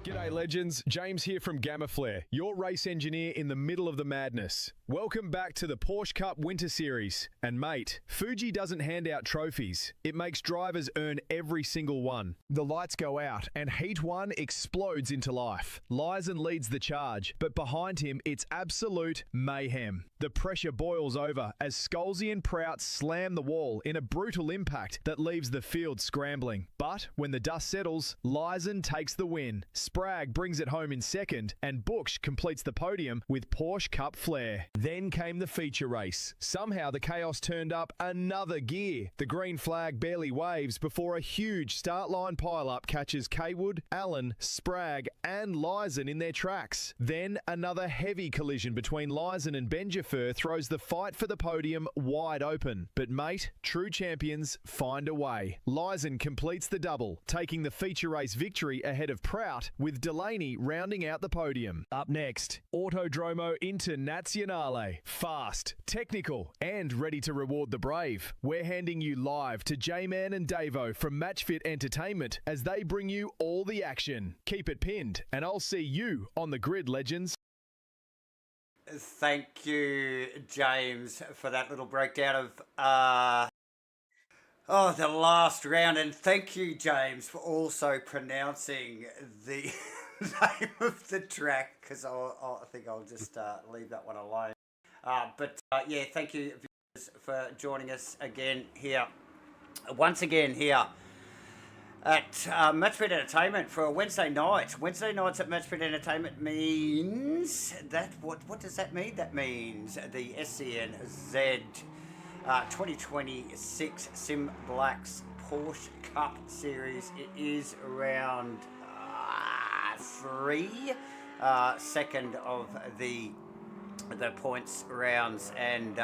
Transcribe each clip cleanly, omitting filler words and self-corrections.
G'day legends, James here from GAMAFLARE, your race engineer in the middle of the madness. Welcome back to the Porsche Cup Winter Series. And mate, Fuji doesn't hand out trophies, it makes drivers earn every single one. The lights go out and Heat 1 explodes into life. Lyson leads the charge, but behind him it's absolute mayhem. The pressure boils over as Scholesy and Prout slam the wall in a brutal impact that leaves the field scrambling. But when the dust settles, Lyson takes the win. Spragg brings it home in second, and Bush completes the podium with Porsche Cup flair. Then came the feature race. Somehow the chaos turned up another gear. The green flag barely waves before a huge start line pile-up catches Kaywood, Allen, Spragg and Lyson in their tracks. Then another heavy collision between Lyson and Benjafer throws the fight for the podium wide open. But mate, true champions find a way. Lyson completes the double, taking the feature race victory ahead of Prout, with Delaney rounding out the podium. Up next, Autodromo Internazionale. Fast, technical, and ready to reward the brave. We're handing you live to J-Man and Davo from Matchfit Entertainment as they bring you all the action. Keep it pinned, and I'll see you on the grid, legends. Thank you, James, for that little breakdown of the last round, and thank you, James, for also pronouncing the name of the track, because I think I'll just leave that one alone. Yeah, thank you viewers for joining us again here, once again here at Matchfit Entertainment for a Wednesday night. Wednesday nights at Matchfit Entertainment means that, what does that mean? That means the SCNZ 2026 SIMBLACKS Porsche Cup Series. It is round 3, second of the points rounds, and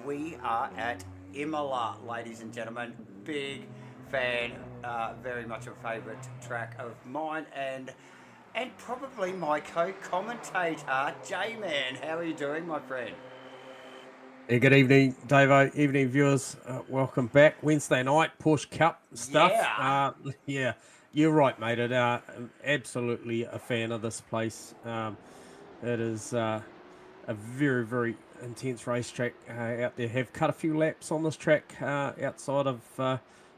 we are at Imola, ladies and gentlemen. Big fan, very much a favourite track of mine, and probably my co-commentator, J-Man. How are you doing, my friend? Yeah, good evening, Davo. Evening, viewers. Welcome back. Wednesday night Porsche Cup stuff. Yeah, you're right, mate. I'm absolutely a fan of this place. It is a very, very intense racetrack out there. Have cut a few laps on this track outside of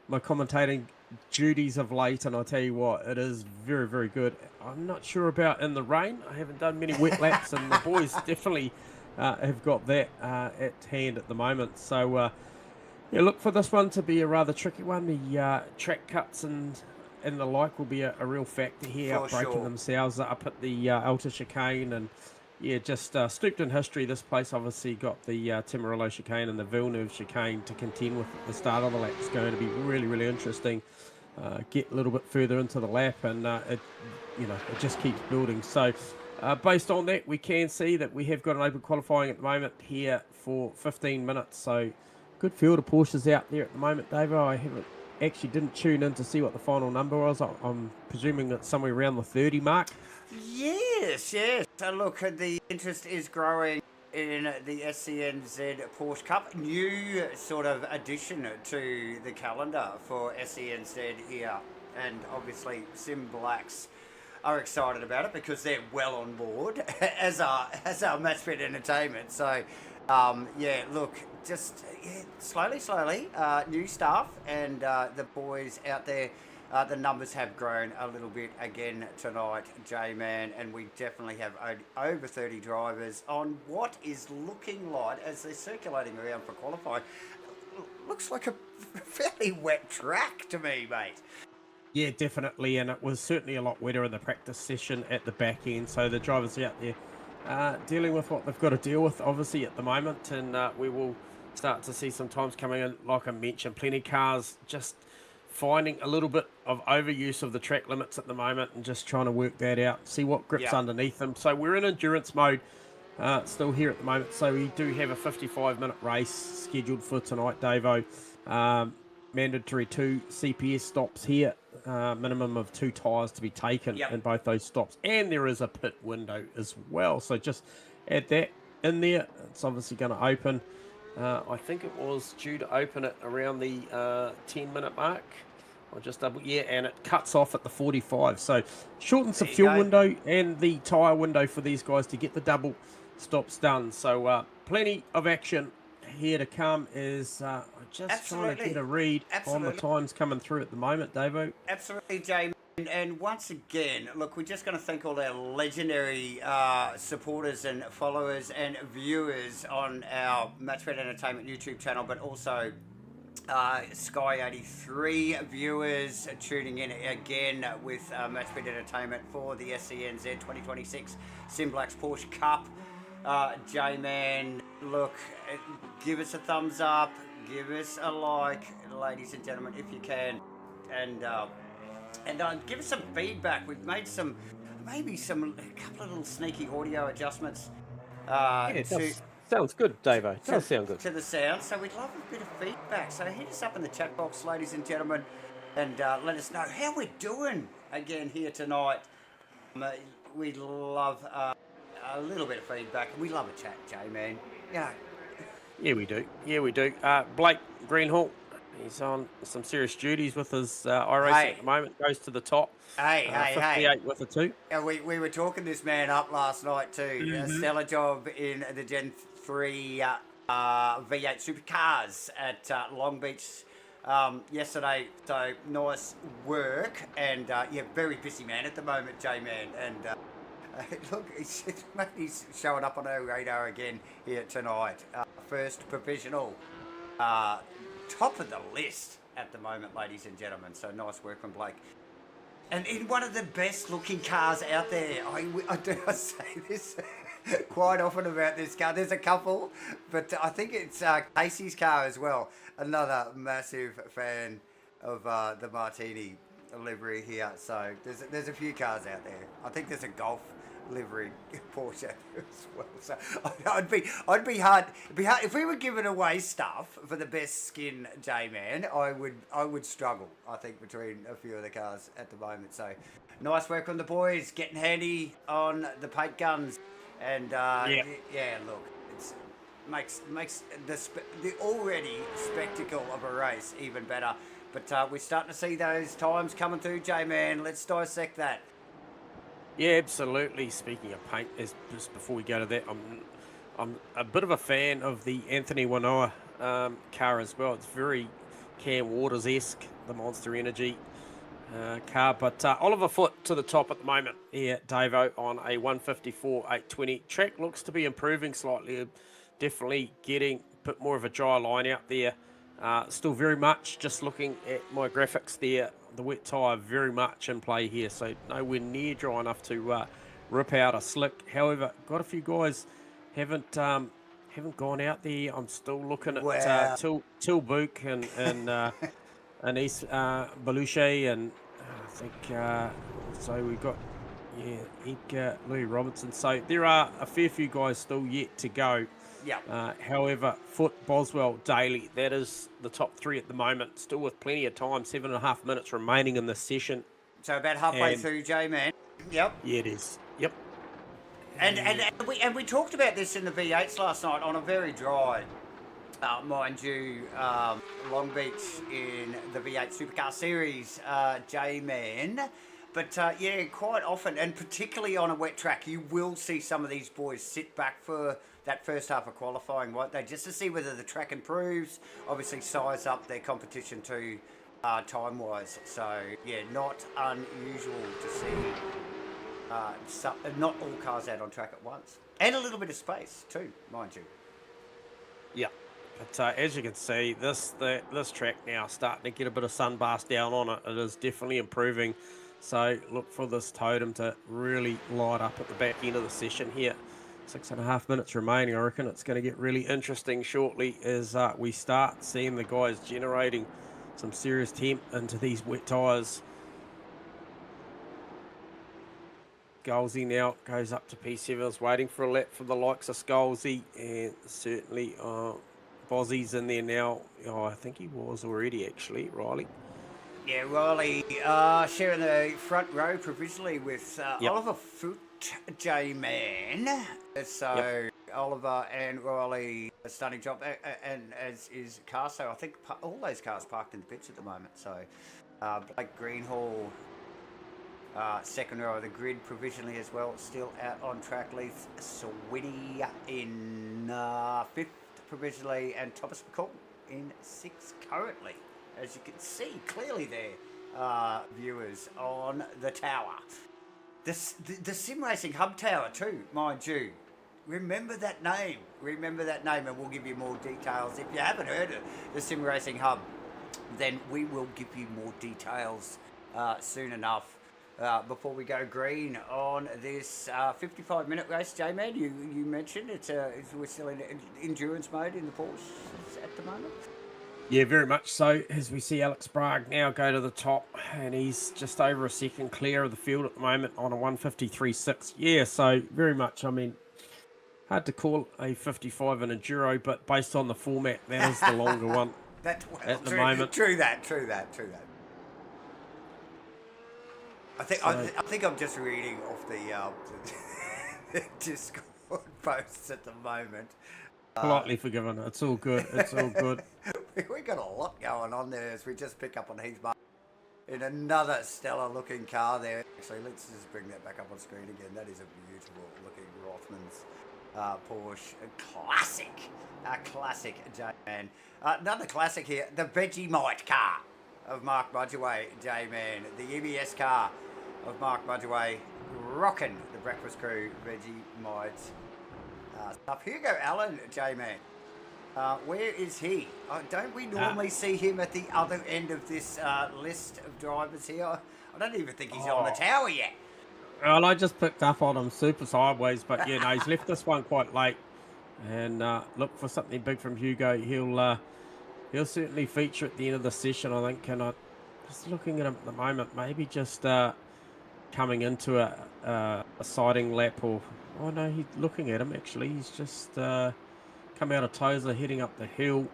my commentating duties of late, and I tell you what, it is very, very good. I'm not sure about in the rain. I haven't done many wet laps, and the boys definitely have got that at hand at the moment. So yeah, look for this one to be a rather tricky one. The track cuts and the like will be a real factor here, breaking themselves up at the Alta chicane, and yeah, just stooped in history. This place obviously got the Tamarillo chicane and the Villeneuve chicane to contend with at the start of the lap. It's going to be really, really interesting. Get a little bit further into the lap, and it just keeps building. So based on that, we can see that we have got an open qualifying at the moment here for 15 minutes. So good field of Porsches out there at the moment, Davo. I actually didn't tune in to see what the final number was. I'm presuming it's somewhere around the 30 mark. Yes. So look, the interest is growing in the SCNZ Porsche Cup. New sort of addition to the calendar for SCNZ here, and obviously SIMBLACKS are excited about it because they're well on board, as our Matchfit Entertainment. So yeah, look, just slowly, new staff and the boys out there. The numbers have grown a little bit again tonight, J-Man, and we definitely have over 30 drivers on what is looking like, as they're circulating around for qualifying, looks like a fairly wet track to me, mate. Yeah, definitely, and it was certainly a lot wetter in the practice session at the back end, so the drivers out there dealing with what they've got to deal with, obviously, at the moment, and we will start to see some times coming in, like I mentioned, plenty of cars just finding a little bit of overuse of the track limits at the moment and just trying to work that out, see what grips underneath them. So we're in endurance mode still here at the moment, so we do have a 55-minute race scheduled for tonight, Davo. Mandatory 2 CPS stops here, minimum of 2 tyres to be taken in both those stops, and there is a pit window as well, so just add that in there. It's obviously going to open I think it was due to open at around the 10-minute mark. Or just double, yeah, and it cuts off at the 45. So shortens the fuel window and the tyre window for these guys to get the double stops done. So plenty of action here to come. Is just trying to get a read on the times coming through at the moment, Davo. Absolutely, Jamie. And once again, look, we're just going to thank all our legendary supporters and followers and viewers on our Matchfit Entertainment YouTube channel, but also Sky 83 viewers tuning in again with Matchfit Entertainment for the SCNZ 2026 SIMBLACKS Porsche Cup. J-Man, look, give us a thumbs up, give us a like, ladies and gentlemen, if you can, and give us some feedback. We've made a couple of little sneaky audio adjustments. Sounds good, Davo. Does sound good. To the sound, so we'd love a bit of feedback. So hit us up in the chat box, ladies and gentlemen, and let us know how we're doing again here tonight. We love a little bit of feedback. We love a chat, J-Man. Yeah. Yeah, we do. Yeah, we do. Blake Greenhall, he's on some serious duties with his iRacing at the moment. Goes to the top. 58 with a 2. And we were talking this man up last night too. Stellar job in the Gen 3 V8 supercars at Long Beach yesterday. So nice work. And yeah, very busy man at the moment, J-Man. And look, he's showing up on our radar again here tonight. First provisional. Top of the list at the moment, ladies and gentlemen. So nice work from Blake. And in one of the best looking cars out there. I say this quite often about this car. There's a couple, but I think it's Casey's car as well. Another massive fan of the Martini livery here. So there's a few cars out there. I think there's a Golf livery Porsche as well. So I'd be hard if we were giving away stuff for the best skin, J-Man. I would struggle, I think, between a few of the cars at the moment. So nice work on the boys, getting handy on the paint guns, and yeah, look, it makes the already spectacle of a race even better. But we're starting to see those times coming through, J-Man. Let's dissect that. Yeah, absolutely. Speaking of paint, just before we go to that, I'm a bit of a fan of the Anthony Wanoa car as well. It's very Cam Waters-esque, the Monster Energy car. But Oliver Foote to the top at the moment here, Davo, on a 154.820. Track looks to be improving slightly. Definitely getting a bit more of a dry line out there. Still very much just looking at my graphics there. The wet tyre very much in play here, so nowhere near dry enough to rip out a slick. However, got a few guys haven't gone out there. I'm still looking at Till Book and Anis Beluche, and I think so we've got Edgar Louis Robinson. So there are a fair few guys still yet to go. Yeah. However, Foote, Boswell, Daly, that is the top 3 at the moment. Still with plenty of time, 7.5 minutes remaining in this session. So about halfway through, J-Man. Yep. Yeah, it is. Yep. And we talked about this in the V8s last night on a very dry, mind you, Long Beach in the V8 Supercar Series, J-Man. But yeah, quite often, and particularly on a wet track, you will see some of these boys sit back for that first half of qualifying, won't they? Just to see whether the track improves, obviously size up their competition too, time-wise. So, yeah, not unusual to see not all cars out on track at once. And a little bit of space too, mind you. Yeah. But as you can see, this track now starting to get a bit of sunburst down on it. It is definitely improving. So look for this totem to really light up at the back end of the session here. 6.5 minutes remaining. I reckon it's going to get really interesting shortly as we start seeing the guys generating some serious temp into these wet tyres. Scalzi now goes up to P7. Is waiting for a lap for the likes of Scalzi, and certainly Bozzy's in there now. Oh, I think he was already actually, Riley. Yeah, Riley sharing the front row provisionally with Oliver Foote, J-Man. So Oliver and Riley, a stunning job, and as is Carso. I think all those cars parked in the pits at the moment. So Blake Greenhall, second row of the grid provisionally as well, still out on track. Leith Swinney in fifth provisionally, and Thomas McCall in sixth currently, as you can see clearly there, viewers, on the tower. The SIMRACING Hub Tower too, mind you. Remember that name, and we'll give you more details. If you haven't heard of the SIMRACING Hub, then we will give you more details soon enough. Before we go green on this 55-minute race, J-Man, you mentioned we're still in endurance mode in the Porsche at the moment. Yeah, very much so. As we see Alex Bragg now go to the top, and he's just over a second clear of the field at the moment on a 153.6. Yeah, so very much, I mean, hard to call a 55 an enduro, but based on the format, that is the longer one at the moment. True that. I think I'm just reading off the Discord posts at the moment. Politely forgiven. It's all good. We got a lot going on there as we just pick up on Heath Martin in another stellar looking car there. Actually, let's just bring that back up on screen again. That is a beautiful looking Rothmans Porsche. A classic J-Man. Another classic here, the Vegemite car of Mark Mudgeway, J-Man. The EBS car of Mark Mudgeway, rocking the Breakfast Crew Vegemite stuff. Hugo Allen, J-Man. Where is he? Don't we normally see him at the other end of this list of drivers here? I don't even think he's on the tower yet. Well, I just picked up on him super sideways, but yeah, no, he's left this one quite late. And look for something big from Hugo. He'll certainly feature at the end of the session, I think. And I'm just looking at him at the moment, maybe just coming into a siding lap, or oh no, he's looking at him actually. He's just come out of Tosa, heading up the hill.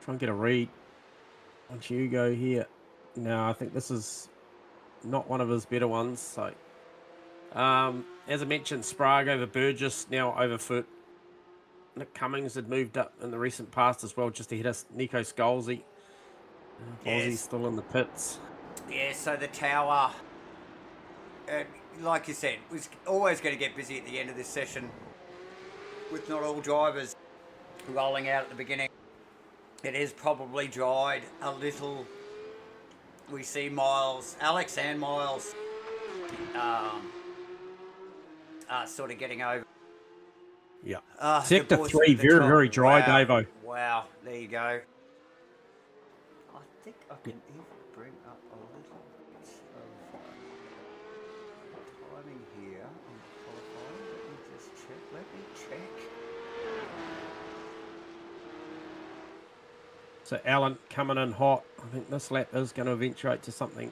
Try and get a read on Hugo here. No, I think this is not one of his better ones. So, as I mentioned, Sprague over Burgess, now over Foot. Nick Cummings had moved up in the recent past as well, just ahead of Nico Scalzi. Aussie's still in the pits. Yeah, so the tower, like you said, was always going to get busy at the end of this session, with not all drivers rolling out at the beginning. It is probably dried a little. We see Miles, Alex and Miles, sort of getting over. Yeah. Sector 3, very dry, wow. Davo. Wow, there you go. I think I can even bring up a little bit of timing here on qualifying. Let me just check. So Allen coming in hot. I think this lap is going to eventuate to something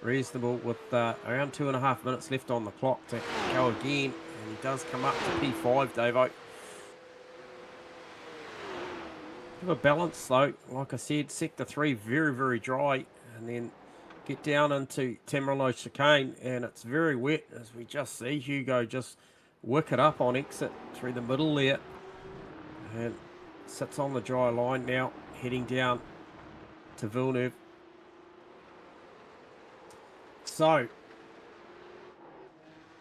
reasonable with around 2.5 minutes left on the clock to go again. And he does come up to P5, Davo. Bit of a balance though. Like I said, sector 3 very dry, and then get down into Tamarilo chicane, and it's very wet, as we just see Hugo just wick it up on exit through the middle there, and sits on the dry line now, heading down to Villeneuve. So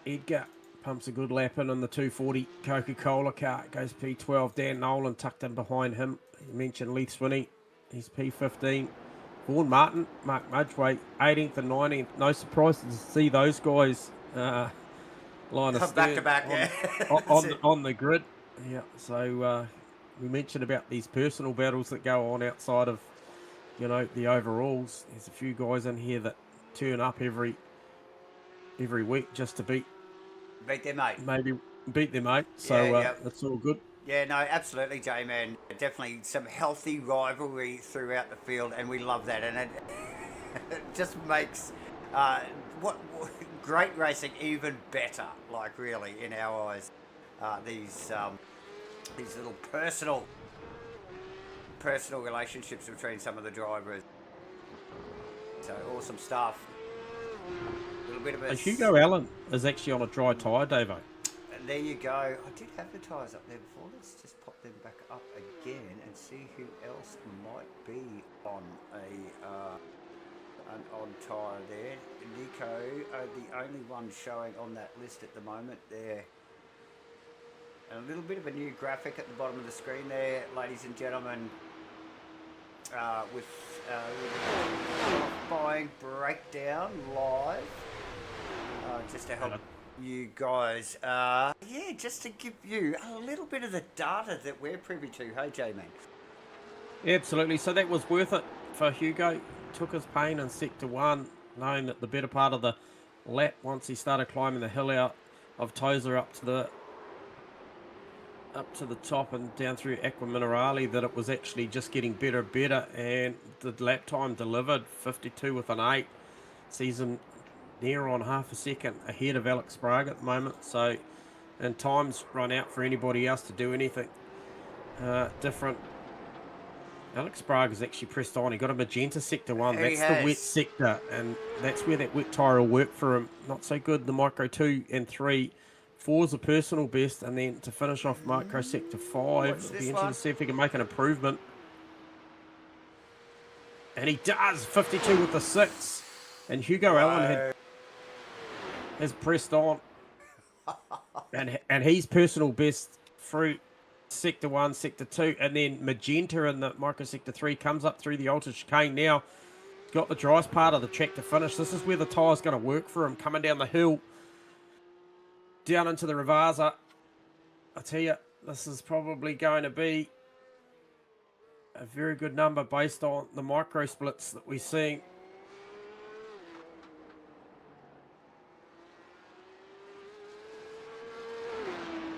Edgar pumps a good lap in the 240 Coca-Cola car. Goes P12. Dan Nolan tucked in behind him. You mentioned Leith Swinney. He's P15. Vaughan Martin, Mark Mudgeway, 18th and 19th. No surprise to see those guys line of back to back, on the grid. Yeah. So we mentioned about these personal battles that go on outside of, you know, the overalls. There's a few guys in here that turn up every week just to beat their mate. Maybe beat their mate. So that's all good. Yeah, no, absolutely, J-Man. Definitely some healthy rivalry throughout the field, and we love that. And it just makes what great racing even better. Like, really, in our eyes, these little personal relationships between some of the drivers. So awesome stuff. A little bit of a Hugo Allen is actually on a dry tyre, Davo. there you go. I did have the tyres up there before. Let's just pop them back up again and see who else might be on an odd tyre there. Nico, the only one showing on that list at the moment there. And a little bit of a new graphic at the bottom of the screen there, ladies and gentlemen, with buying breakdown live, just to help you guys, just to give you a little bit of the data that we're privy to. Hey, J-Man. Absolutely. So that was worth it for Hugo. Took his pain in sector 1, knowing that the better part of the lap, once he started climbing the hill out of Tozer up to the top and down through Aqua Minerale, that it was actually just getting better and better, and the lap time delivered 52 with an 8, season near on half a second ahead of Alex Sprague at the moment. So, and time's run out for anybody else to do anything different. Alex Sprague has actually pressed on. He got a magenta sector 1. That's the wet sector, and that's where that wet tyre will work for him. Not so good the micro 2 and 3. 4's a personal best, and then to finish off micro sector 5, it'll be interesting to see if he can make an improvement. And he does, 52 with the 6. And Hugo Allen has pressed on. and he's personal best through sector 1, sector 2, and then magenta in the micro sector 3 comes up through the ultra chicane now. Got the driest part of the track to finish. This is where the tyre's going to work for him, coming down the hill. Down into the Ravasa. I tell you, this is probably going to be a very good number based on the micro splits that we're seeing.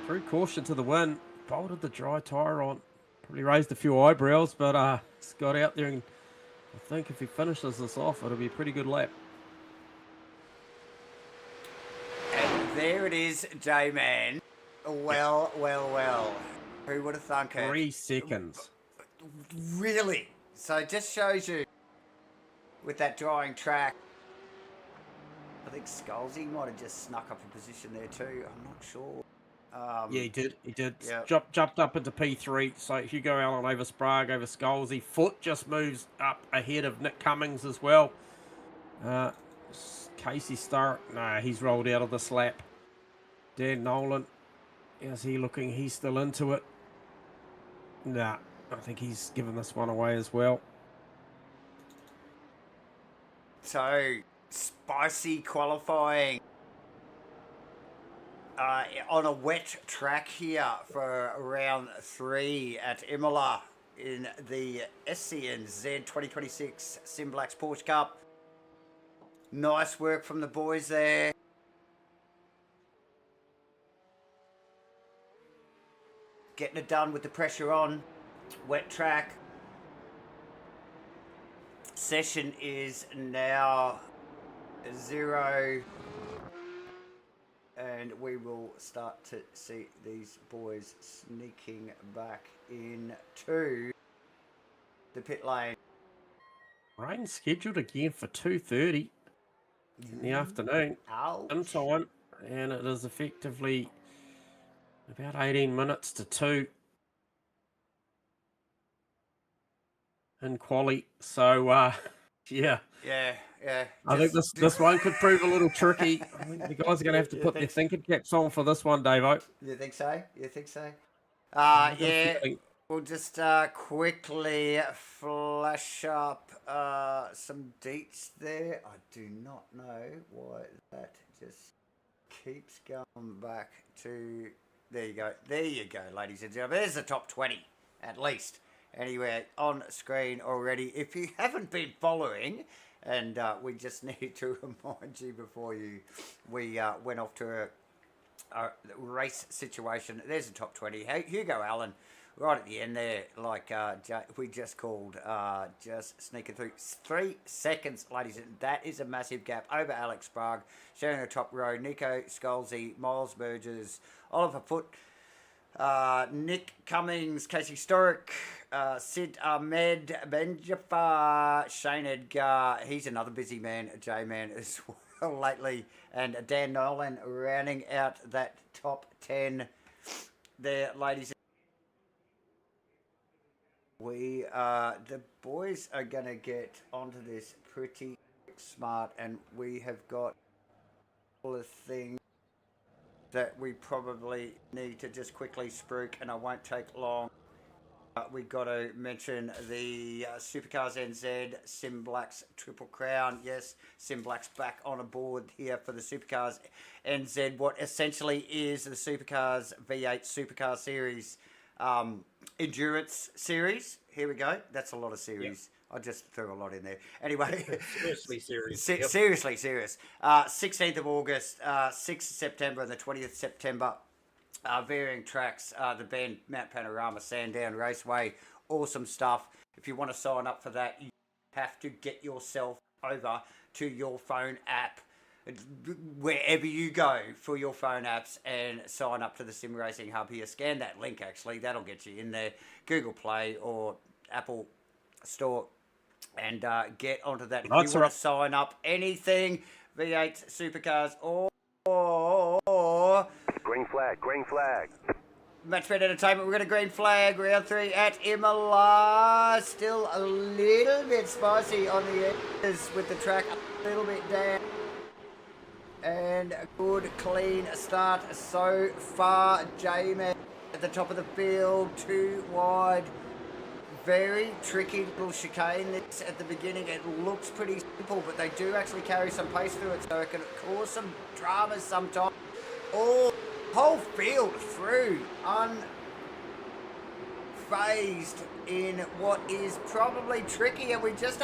Through caution to the win, bolted the dry tyre on. Probably raised a few eyebrows, but it's got out there, and I think if he finishes this off, it'll be a pretty good lap. There it is, J-Man. Well. Who would have thunk it? 3 seconds. Really? So it just shows you, with that drying track, I think Scalzi might have just snuck up a position there too. I'm not sure. Yeah, he did. Yep. Jumped up into P3. So Hugo Allen over Sprague, over Scalzi. Foot just moves up ahead of Nick Cummings as well. Casey Starr, no, he's rolled out of this lap. Dan Nolan, how's he looking? He's still into it. Nah, I think he's given this one away as well. So, spicy qualifying on a wet track here for round 3 at Imola in the SCNZ 2026 SIMBLACKS Porsche Cup. Nice work from the boys there. Getting it done with the pressure on. Wet track. Session is now 0. And we will start to see these boys sneaking back into the pit lane. Rain scheduled again for 2:30 in the afternoon. In time, and it is effectively about 18 minutes to 2 in quali. So yeah. I think this one could prove a little tricky. I think the guys are going to have to put their thinking caps on for this one, Davo. You think so? Yeah. We'll just quickly flash up some deets there. I do not know why that just keeps going back to... There you go, ladies and gentlemen. There's the top 20, at least. Anyway, on screen already. If you haven't been following, and we just need to remind you before we went off to a race situation. There's the top 20. Hugo Allen, right at the end there, like we just called, just sneaking through 3 seconds, ladies. And that is a massive gap over Alex Sprague, sharing the top row. Nico Scalzi, Miles Burgess, Oliver Foote, Nick Cummings, Casey Storick, Sid Ahmed, Ben Jafar, Shane Edgar. He's another busy man, J-Man as lately. And Dan Nolan rounding out that top 10 there, ladies. The boys are going to get onto this pretty smart, and we have got all the things that we probably need to just quickly spruik, and I won't take long. We've got to mention the Supercars NZ SIMBLACKS Triple Crown. Yes, SIMBLACKS back on a board here for the Supercars NZ, what essentially is the Supercars V8 Supercar Series Endurance Series. Here we go. That's a lot of series. Yep. I just threw a lot in there. Anyway. Seriously serious. Seriously serious. 16th of August, 6th of September, and the 20th of September. Varying tracks, the Bend Mount Panorama Sandown Raceway. Awesome stuff. If you want to sign up for that, you have to get yourself over to your phone app, wherever you go for your phone apps, and sign up to the Sim Racing Hub here. Scan that link, actually. That'll get you in there. Google Play or Apple Store, and get onto that. If you want to sign up anything, V8 Supercars or green flag. Matchfit Entertainment, we're going to green flag round 3 at Imola. Still a little bit spicy on the edges with the track a little bit down. And a good clean start so far. J-Man at the top of the field, too wide. Very tricky little chicane this at the beginning. It looks pretty simple, but they do actually carry some pace through it, so it can cause some dramas sometimes. Whole field through, unfazed in what is probably tricky, and we just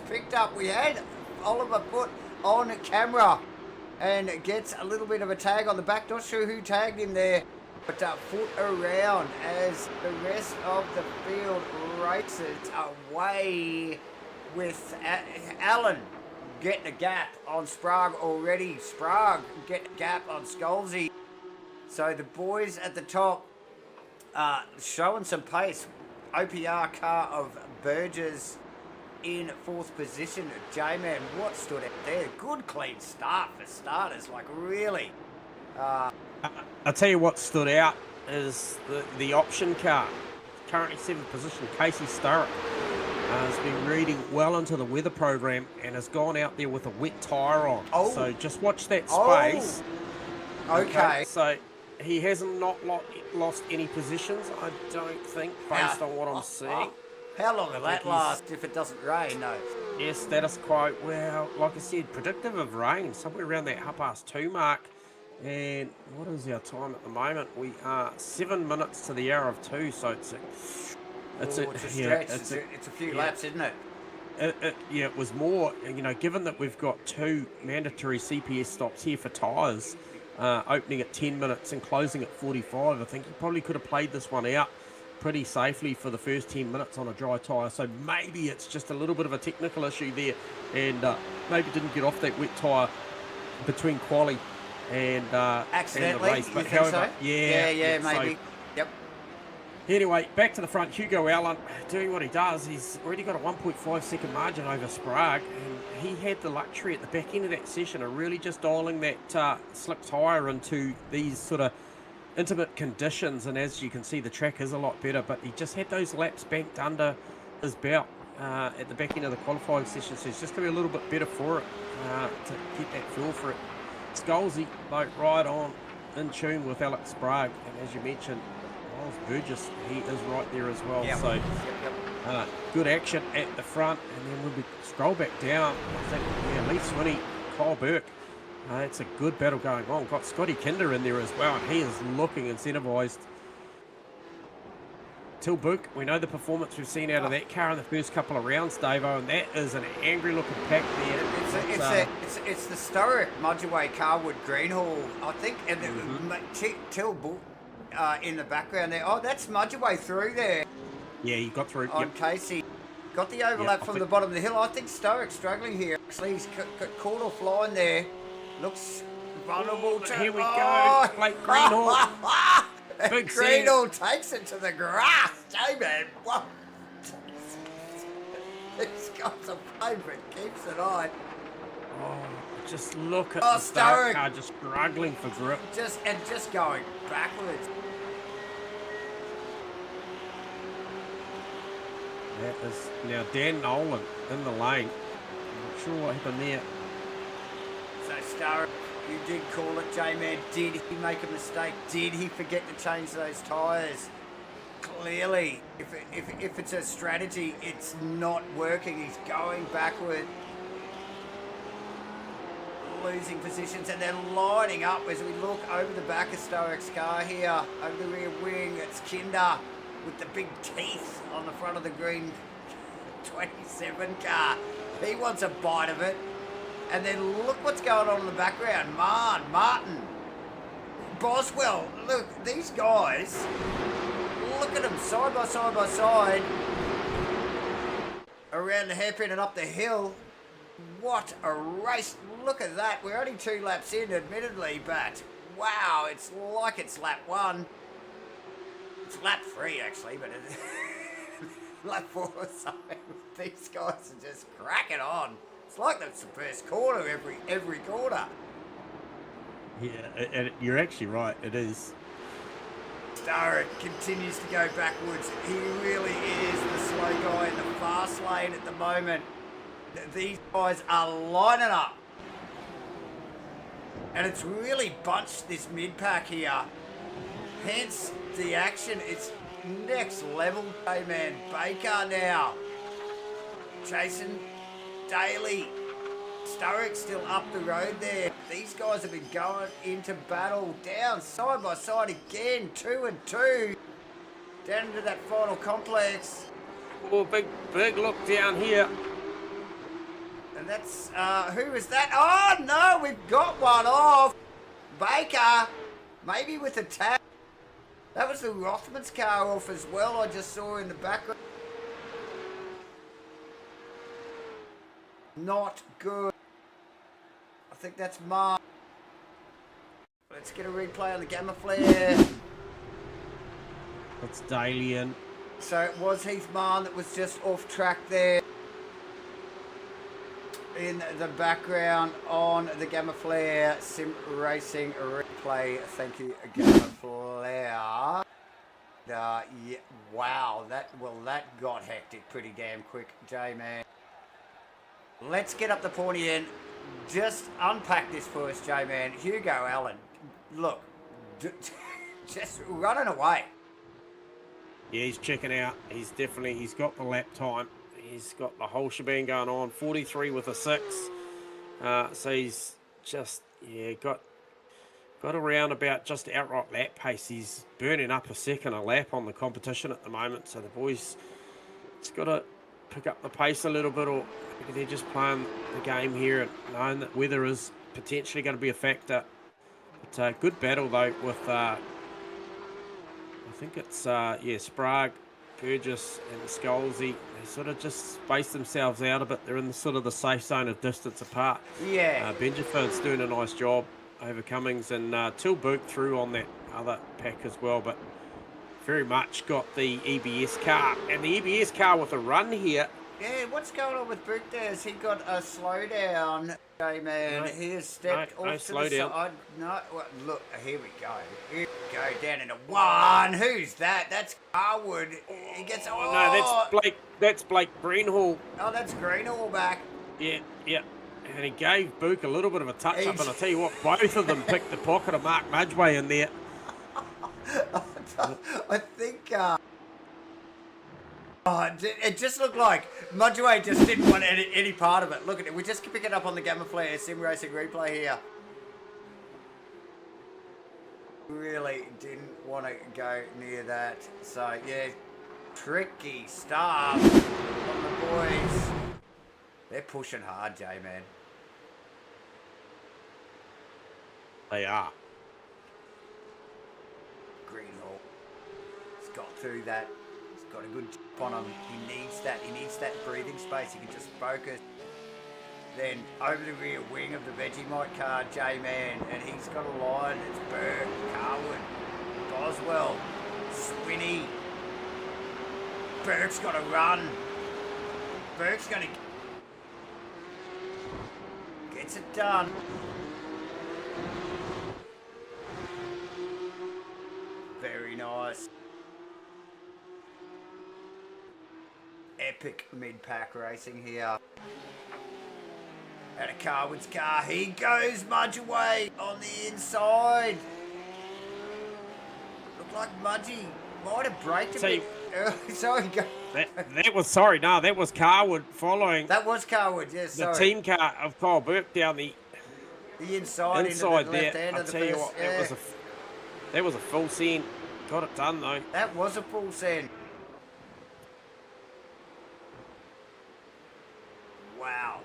picked up. We had Oliver Foot on camera, and gets a little bit of a tag on the back. Not sure who tagged him there, but Foot around as the rest of the field races away with Allen getting a gap on Sprague already. Sprague getting a gap on Scholesy. So the boys at the top showing some pace. OPR car of Burgess in 4th position. J-Man, what stood out there? Good clean start for starters, like really. I'll tell you what stood out is the option car. Currently 7th position, Casey Sturrock. Has been reading well into the weather program and has gone out there with a wet tyre on. Oh. So just watch that space. Okay. So he hasn't lost any positions, I don't think, based on what I'm seeing. How long will that last if it doesn't rain, though? Yes, status quo. Well, like I said, predictive of rain, somewhere around that 2:30 mark. And what is our time at the moment? We are 7 minutes to the hour of 2, so it's a stretch. It's a few laps, isn't it? It was more, given that we've got 2 mandatory CPS stops here for tyres, opening at 10 minutes and closing at 45. I think he probably could have played this one out pretty safely for the first 10 minutes on a dry tyre. So maybe it's just a little bit of a technical issue there, and maybe didn't get off that wet tyre between quali and accidentally. And the race. But you think so? Yeah, maybe. So, yep. Anyway, back to the front. Hugo Allen doing what he does. He's already got a 1.5 second margin over Sprague, and he had the luxury at the back end of that session of really just dialing that slick tyre into these sort of intimate conditions. And as you can see, the track is a lot better, but he just had those laps banked under his belt at the back end of the qualifying session, so he's just going to be a little bit better for it to get that feel for it. Scholesy, though, right on in tune with Alex Sprague, and as you mentioned, Miles Burgess, he is right there as well. Yep. So good action at the front, and then when we scroll back down, I think Lee Swinney, Kyle Burke, it's a good battle going on. Got Scotty Kinder in there as well, and he is looking incentivised. Till Book, we know the performance we've seen out of that car in the first couple of rounds, Davo, and that is an angry looking pack there. It's the Sturrock Mudgeway Carwood Greenhall, I think, and Till Book in the background there. Oh, that's Mudgeway through there. Yeah, he got through. On Casey. Got the overlap from the bottom of the hill. I think Sturrock's struggling here. Actually, he's caught offline there. Looks vulnerable to... Here we go. Blake Greenhall. Big Greenhall takes it to the grass. J-Man, what? He's got some favourite, keeps it on. Oh, just look at Oh, the start Stoic. car just struggling for grip. Just going backwards. That is now Dan Nolan in the lane. I'm not sure what happened there. So Star, you did call it, J-Man. Did he make a mistake? Did he forget to change those tyres? Clearly, if it's a strategy, it's not working. He's going backward, losing positions, and they're lining up as we look over the back of Stoic's car here, over the rear wing. It's Kinder with the big teeth on the front of the green 27 car. He wants a bite of it. And then look what's going on in the background. Martin, Boswell. Look, these guys, look at them side by side, around the hairpin and up the hill. What a race. Look at that. We're only 2 laps in, admittedly, but wow, it's like it's lap 1. It's lap 3, actually, but it's lap 4 or something. These guys are just cracking on. It's like that's the first corner every corner. Yeah, and you're actually right. It is. Starrett continues to go backwards. He really is the slow guy in the fast lane at the moment. These guys are lining up. And it's really bunched this mid-pack here. Hence the action. It's next level, man. Baker now. Jason Daly. Sturrock still up the road there. These guys have been going into battle down side by side again. 2 and 2. Down into that final complex. Oh, big look down here. And that's, who is that? Oh, no, we've got one off. Baker, maybe with a tap. That was the Rothman's car off as well, I just saw in the background. Not good. I think that's Mark. Let's get a replay on the GAMAFLARE. That's Daly in. So it was Heath Marn that was just off track there. In the background on the GAMAFLARE Sim Racing replay. Thank you, GAMAFLARE. Yeah, wow, that got hectic pretty damn quick, J-Man. Let's get up the pointy end. Just unpack this for us, J-Man. Hugo Allen, look, just running away. Yeah, he's checking out. He's got the lap time. He's got the whole shebang going on. 43 with a 6. So he's just, got around about just outright lap pace. He's burning up a second a lap on the competition at the moment. So the boys just got to pick up the pace a little bit, or they're just playing the game here and knowing that weather is potentially going to be a factor. But good battle though with I think it's Sprague, Burgess and Scholesy. They sort of just space themselves out a bit. They're in the sort of the safe zone of distance apart. Yeah. Benjiford's doing a nice job over Cummings, and Till Burke through on that other pack as well, but very much got the EBS car, and the EBS car with a run here. Yeah, what's going on with Burke there? Has he got a slowdown? Okay, man, No, he has stepped no off to slowdown. the side. No, well, look, here we go. Here we go, down into 1. Who's that? That's Carwood. He gets, Oh, no, that's Blake Greenhall. Oh, that's Greenhall back. Yeah. And he gave Burke a little bit of a touch-up, and I'll tell you what, both of them picked the pocket of Mark Mudgway in there. I think, it just looked like Mudgway just didn't want any part of it. Look at it. We just pick it up on the GAMAFLARE Sim Racing replay here. Really didn't want to go near that. So, yeah, tricky stuff from the boys. They're pushing hard, J-Man. They are. Greenhall. He's got through that. He's got a good jump on him. He needs that. He needs that breathing space. He can just focus. Then over the rear wing of the Vegemite car, J-Man, and he's got a line. It's Burke, Carwood, Boswell, Swinney. Burke's got to run. Burke's going to get Gets it done. Very nice. Epic mid-pack racing here. Out of Carwood's car, he goes Mudge away on the inside. Looked like Mudgy might have braked a bit early. Sorry, go. That was that was Carwood following. That was Carwood, yes. The team car of Kyle Burke down the inside into the left hand of the first. What, that was a full send. Got it done though. That was a full send. Wow.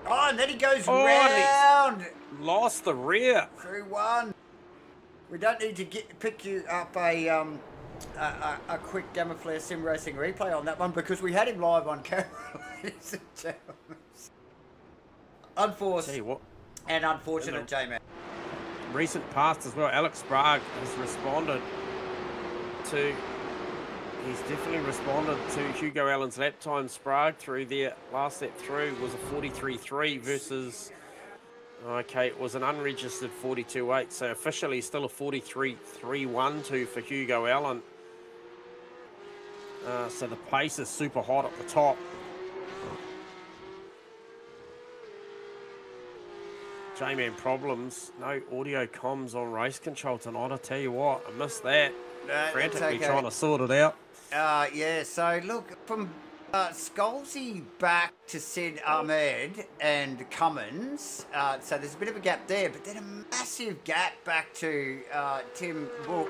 Oh, and then he goes round. Lost the rear. Through one. We don't need to pick you up a quick GAMAFLARE sim racing replay on that one because we had him live on camera, ladies and gentlemen. Unforced and unfortunate, J-Man. Recent past as well, Alex Sprague has responded to. He's definitely responded to Hugo Allen's lap time. Sprague through there, last lap through was a 43.3 versus, okay, it was an unregistered 42.8. So officially still a 43.312 for Hugo Allen. So the pace is super hot at the top. J-Man problems, no audio comms on race control tonight. I tell you what, I missed that. Frantically trying to sort it out. Yeah, so look, from Scholesy back to Sid Ahmed and Cummins, so there's a bit of a gap there, but then a massive gap back to Tim Book.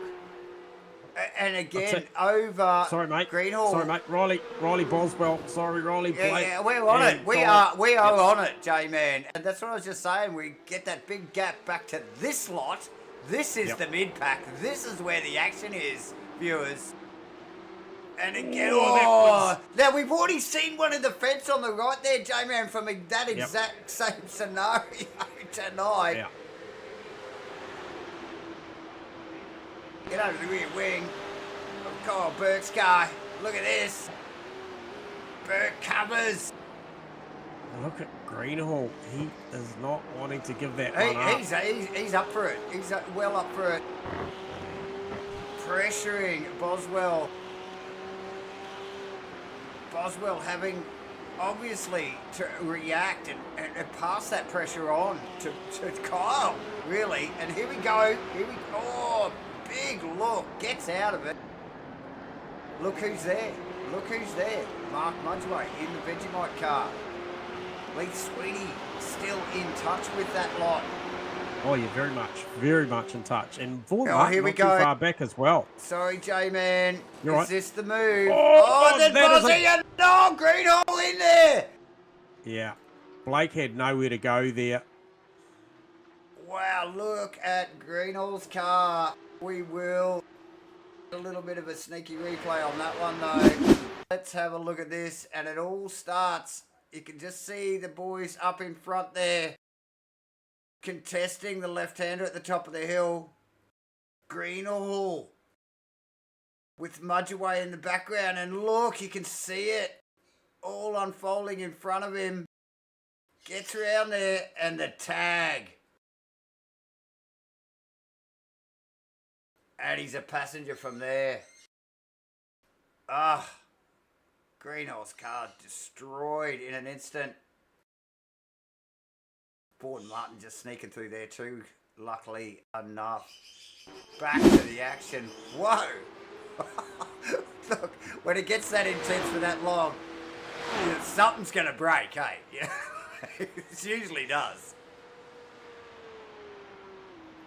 And again, over Greenhall. Sorry, mate. Riley Boswell. Sorry, Riley. Yeah, we're on it. We are on it, J-Man. And that's what I was just saying. We get that big gap back to this lot. This is the mid-pack. This is where the action is, viewers. And again, now we've already seen one in the fence on the right there, J-Man, from that exact same scenario tonight. Yeah. Get over the rear wing of Kyle Burke's car. Look at this. Burke covers. Look at Greenhall. He is not wanting to give that one up. He's up for it. He's well up for it. Pressuring Boswell. Boswell having obviously to react and pass that pressure on to Kyle, really. And here we go. Big look, gets out of it. Look who's there. Look who's there. Mark Mudgeway in the Vegemite car. Lee Sweeney still in touch with that lot. Oh, yeah, very much in touch. And Vaughan Martin here we not go. too far back as well. Sorry, J-Man. You're right. This the move? Oh, then Bozzy and Greenhall in there. Yeah, Blake had nowhere to go there. Wow, look at Greenhall's car. We will a little bit of a sneaky replay on that one though. Let's have a look at this, and it all starts. You can just see the boys up in front there contesting the left-hander at the top of the hill. Greenhall with Mudgeway in the background, and look, you can see it all unfolding in front of him. Gets around there, and the tag. And he's a passenger from there. Greenhall's car destroyed in an instant. Vaughan Martin just sneaking through there too, luckily enough. Back to the action. Whoa! Look, when it gets that intense for that long, something's going to break, hey? It usually does.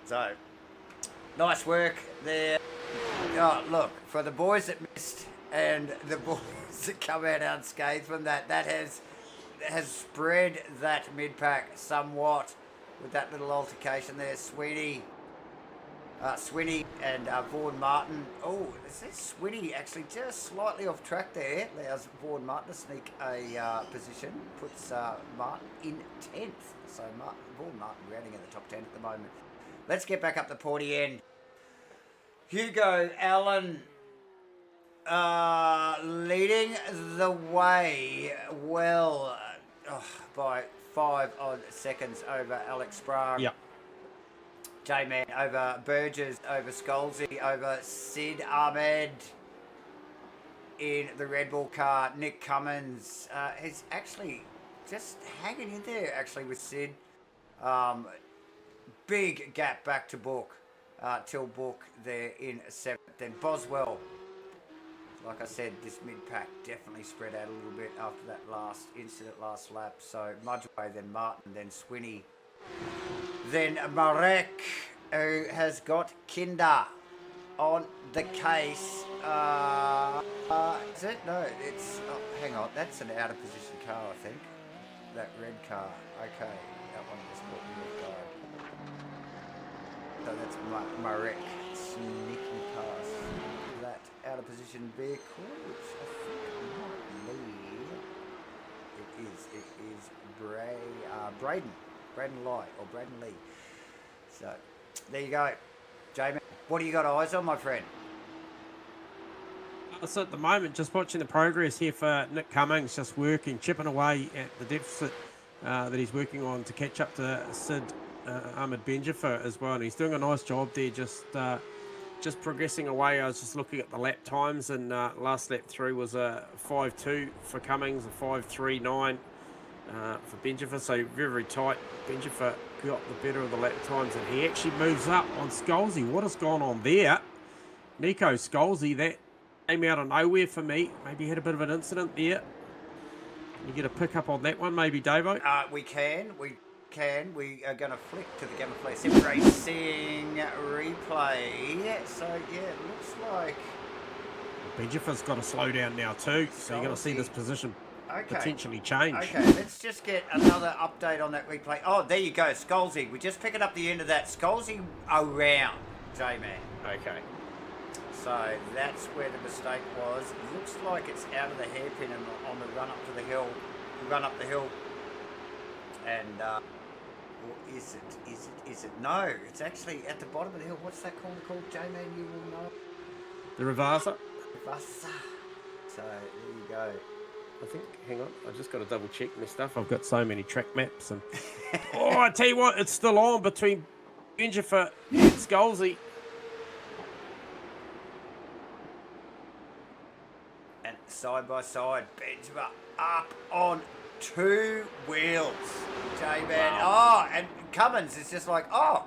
So, nice work there. Oh, look, for the boys that missed and the boys that come out unscathed from that has spread that mid-pack somewhat with that little altercation there. Sweeney and Vaughan Martin. Oh, it says Sweeney actually just slightly off track there. Allows Vaughan Martin to sneak a position. Puts Martin in 10th. So Vaughan Martin rounding in the top 10 at the moment. Let's get back up the pointy end. Hugo Allen leading the way well by 5 odd seconds over Alex Sprague. Yep. J-Man over Burgess, over Scholesy, over Sid Ahmed in the Red Bull car. Nick Cummins is actually just hanging in there actually with Sid. Big gap back to Book till Book there in 7th. Then Boswell, like I said, this mid-pack definitely spread out a little bit after that last incident last lap. So Mudgeway, then Martin, then Swinney. Then Marek, who has got Kinder on the case. Is it? No, it's... Oh, hang on, that's an out-of-position car, I think. That red car. Okay, that one just brought me off guard. So that's Marek sneaking past that out-of-position vehicle, which I think might be... It is Braden Light, or Braden Lee. So, there you go. J-Man, what do you got eyes on, my friend? So at the moment, just watching the progress here for Nick Cummings, just working, chipping away at the deficit that he's working on to catch up to Sid Ahmed Benjafer as well. And he's doing a nice job there, just progressing away. I was just looking at the lap times, and last lap through was a 5.2 for Cummings, a 5.39 for Benjafer. So very, very tight. Benjafer got the better of the lap times, and he actually moves up on Scholesy. What has gone on there? Nico Scholesy, that came out of nowhere for me. Maybe he had a bit of an incident there. Can you get a pick up on that one, maybe, Davo? We can. We are going to flick to the GAMAFLARE SIMRACING replay. So, yeah, it looks like... Benjafer's got to slow down now too, so you're going to see this position potentially change. Okay, let's just get another update on that replay. Oh, there you go, Scholesy. We're just picking up the end of that. Scholesy around J-Man. Okay. So that's where the mistake was. It looks like it's out of the hairpin and on the run up to the hill. Run up the hill. And, or is it? No, it's actually at the bottom of the hill. What's that corner called, J-Man? You will know. The Ravasa. Ravasa. So there you go. I think, hang on, I just got to double check my stuff. I've got so many track maps. And oh, I tell you what, it's still on between Benjafer and Scholesy. And side by side, Benjamin up on 2 wheels. J-Man. Wow. Oh, and Cummins is just like, oh,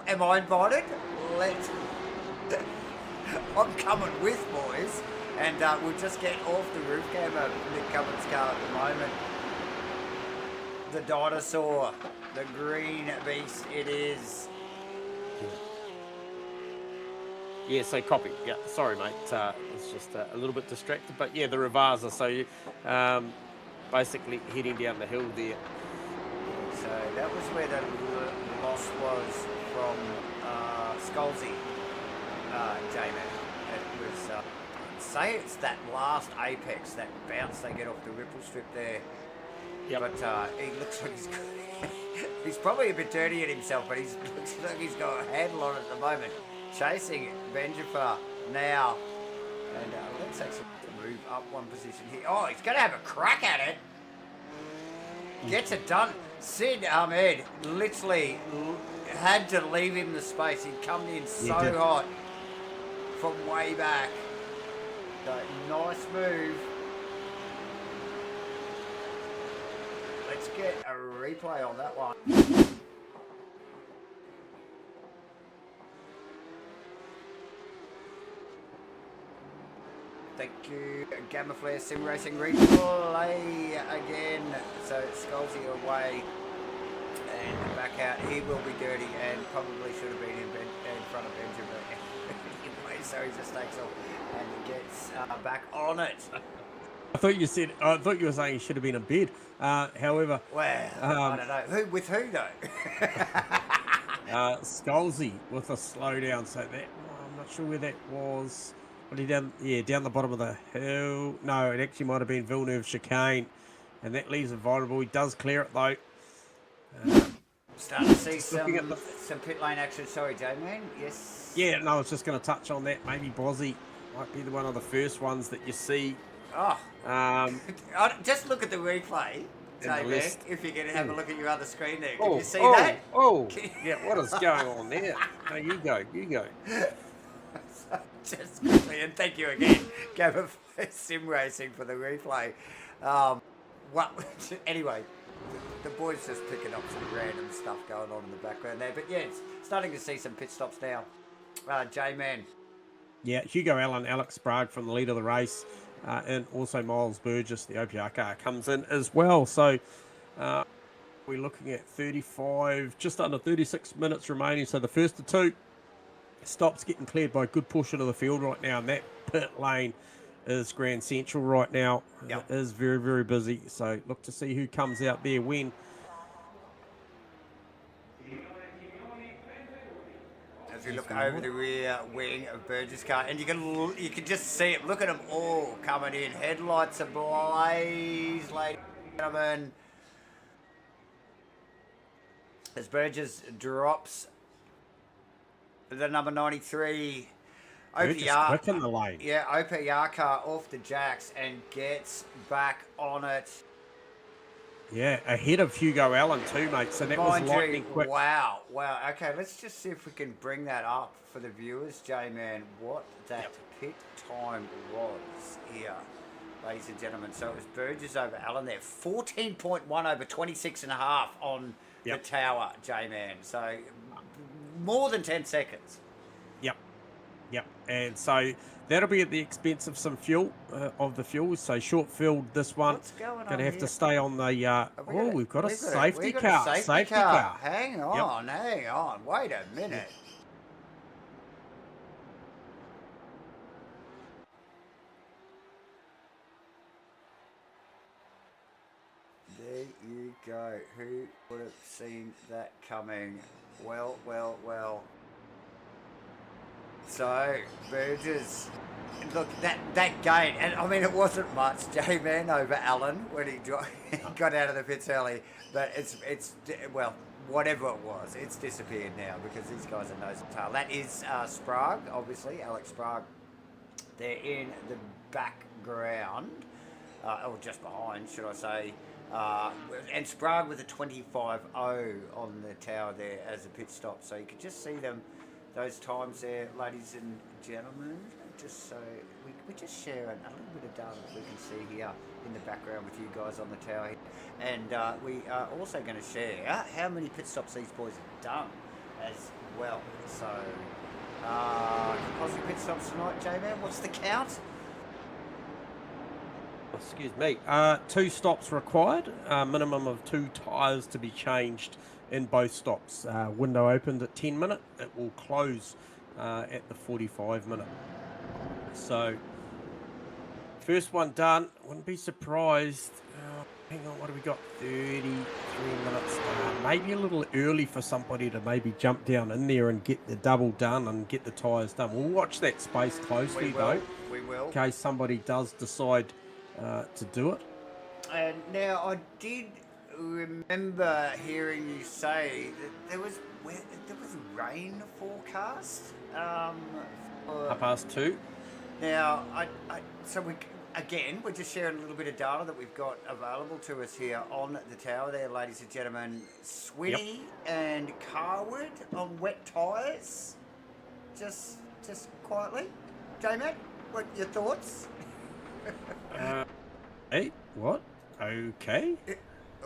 am I invited? I'm coming with, boys. And we'll just get off the roof cam of Nick Cummins' car at the moment. The dinosaur, the green beast it is. Yeah, so copy. Yeah, sorry, mate. It's just a little bit distracted. But yeah, the Ravasa. So you basically heading down the hill there. So that was where the loss was from Scholesy, J-Man. It was, say it's that last apex, that bounce they get off the ripple strip there. Yep. But he looks like he's he's probably a bit dirty at himself, but he looks like he's got a handle on it at the moment. Chasing Benjafer now. And let's actually move up one position here. Oh, he's going to have a crack at it. Gets it done. Sid Ahmed literally had to leave him the space. He'd come in so hot from way back. So, nice move. Let's get a replay on that one. Thank you, GAMAFLARE SIMRACING replay again. So Scholesy away and back out. He will be dirty and probably should have been in front of Benjamin anyway. So he just takes off and gets back on it. I thought you were saying he should have been in bed. However, well, I don't know with who though. Scholesy with a slowdown. So that I'm not sure where that was. But down the bottom of the hill. No, it actually might have been Villeneuve chicane, and that leaves him vulnerable. He does clear it though. Starting to see some pit lane action. Sorry, J-Man. Yes. Yeah, no, I was just going to touch on that. Maybe Bozzy Might be one of the first ones that you see. Oh, just look at the replay, the J-Man, list. if you can have a look at your other screen there. Can Oh, you see that? Oh, yeah, what is going on there? No, you go. Just quickly, and thank you again, GAMAFLARE Sim Racing, for the replay. Anyway, the boys just picking up some random stuff going on in the background there. But yeah, it's starting to see some pit stops now. J-Man. Yeah, Hugo Allen, Alex Sprague from the lead of the race, and also Miles Burgess, the OPR car, comes in as well. So we're looking at 35, just under 36 minutes remaining. So the first of two stops getting cleared by a good portion of the field right now, and that pit lane is Grand Central right now. Yep. It is very, very busy. So look to see who comes out there when. As we look over the rear wing of Burgess' car, and you can just see it. Look at them all coming in. Headlights ablaze, ladies and gentlemen. As Burgess drops the number 93 OPR. Quick in the lane. Yeah, OPR car off the jacks and gets back on it. Yeah, ahead of Hugo Allen too, mate. So that was lightning quick. Wow. Okay, let's just see if we can bring that up for the viewers, J-Man, what that pit time was here, ladies and gentlemen. So it was Burgess over Allen there. 14.1 over 26.5 on the tower, J-Man. So more than 10 seconds. Yep. And so that'll be at the expense of some fuel, So short filled this one. What's going on Gonna have here? to stay on the. We've got a safety we've car. got a Safety car. Hang on. Wait a minute. There you go. Who would have seen that coming? Well. So, Burgess, look, that gain, and I mean, it wasn't much, J-Man over Allen when he got out of the pits early, but well, whatever it was, it's disappeared now because these guys are nose and tail. That is Sprague, obviously, Alex Sprague. They're in the background, or just behind, should I say, and Sprague with a 25.0 on the tower there as a pit stop, so you can just see them. Those times there, ladies and gentlemen, just so we just share a little bit of data that we can see here in the background with you guys on the tower here. And we are also going to share how many pit stops these boys have done as well. So, compulsory pit stops tonight, J-Man, what's the count? Excuse me. 2 stops required. Minimum of 2 tyres to be changed in both stops. Window opened at 10 minute. It will close at the 45 minute. So first one done. Wouldn't be surprised. Hang on, what do we got? 33 minutes. Maybe a little early for somebody to maybe jump down in there and get the double done and get the tyres done. We'll watch that space closely though. We will. In case somebody does decide to do it. And now I did remember hearing you say that there was rain forecast. 2:30. Now, we're just sharing a little bit of data that we've got available to us here on the tower there, ladies and gentlemen. Swinny and Carwood on wet tyres. Just quietly, J-Man, what your thoughts? Hey, what? Okay.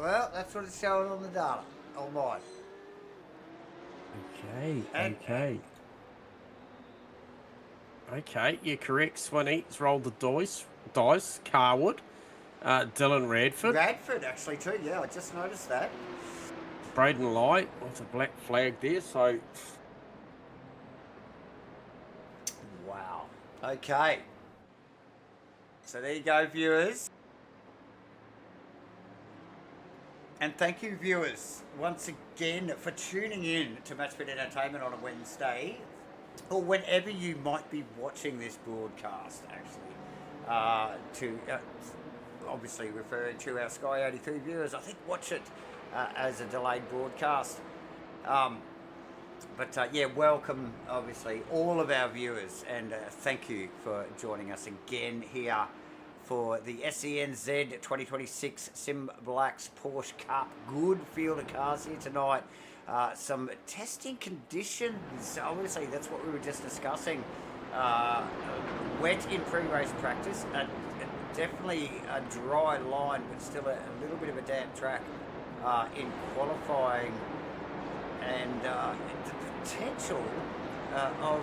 Well, that's what it's showing on the data. All right. Okay, you're correct, Swinny. It's rolled the dice. Carwood. Dylan Radford. Radford, actually, too. Yeah, I just noticed that. Braden Light with a black flag there, so... Wow. Okay. So there you go, viewers. And thank you, viewers, once again for tuning in to Matchfit Entertainment on a Wednesday, or whenever you might be watching this broadcast, actually. Obviously referring to our Sky 83 viewers, I think watch it as a delayed broadcast. But yeah, welcome, obviously, all of our viewers, and thank you for joining us again here for the SCNZ 2026 SIMBLACKS Porsche Cup. Good field of cars here tonight. Some testing conditions, obviously, that's what we were just discussing. Wet in pre-race practice, definitely a dry line, but still a little bit of a damp track in qualifying, and the potential of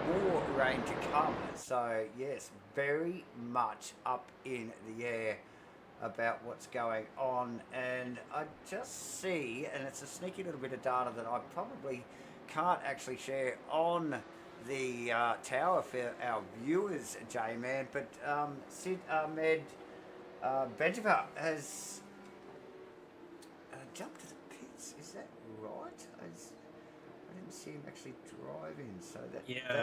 more rain to come. So yes, very much up in the air about what's going on, and I just see, and it's a sneaky little bit of data that I probably can't actually share on the tower for our viewers, J-Man, but Sid Ahmed Benjamin has jumped to the pits. Is that right? I didn't see him actually driving, so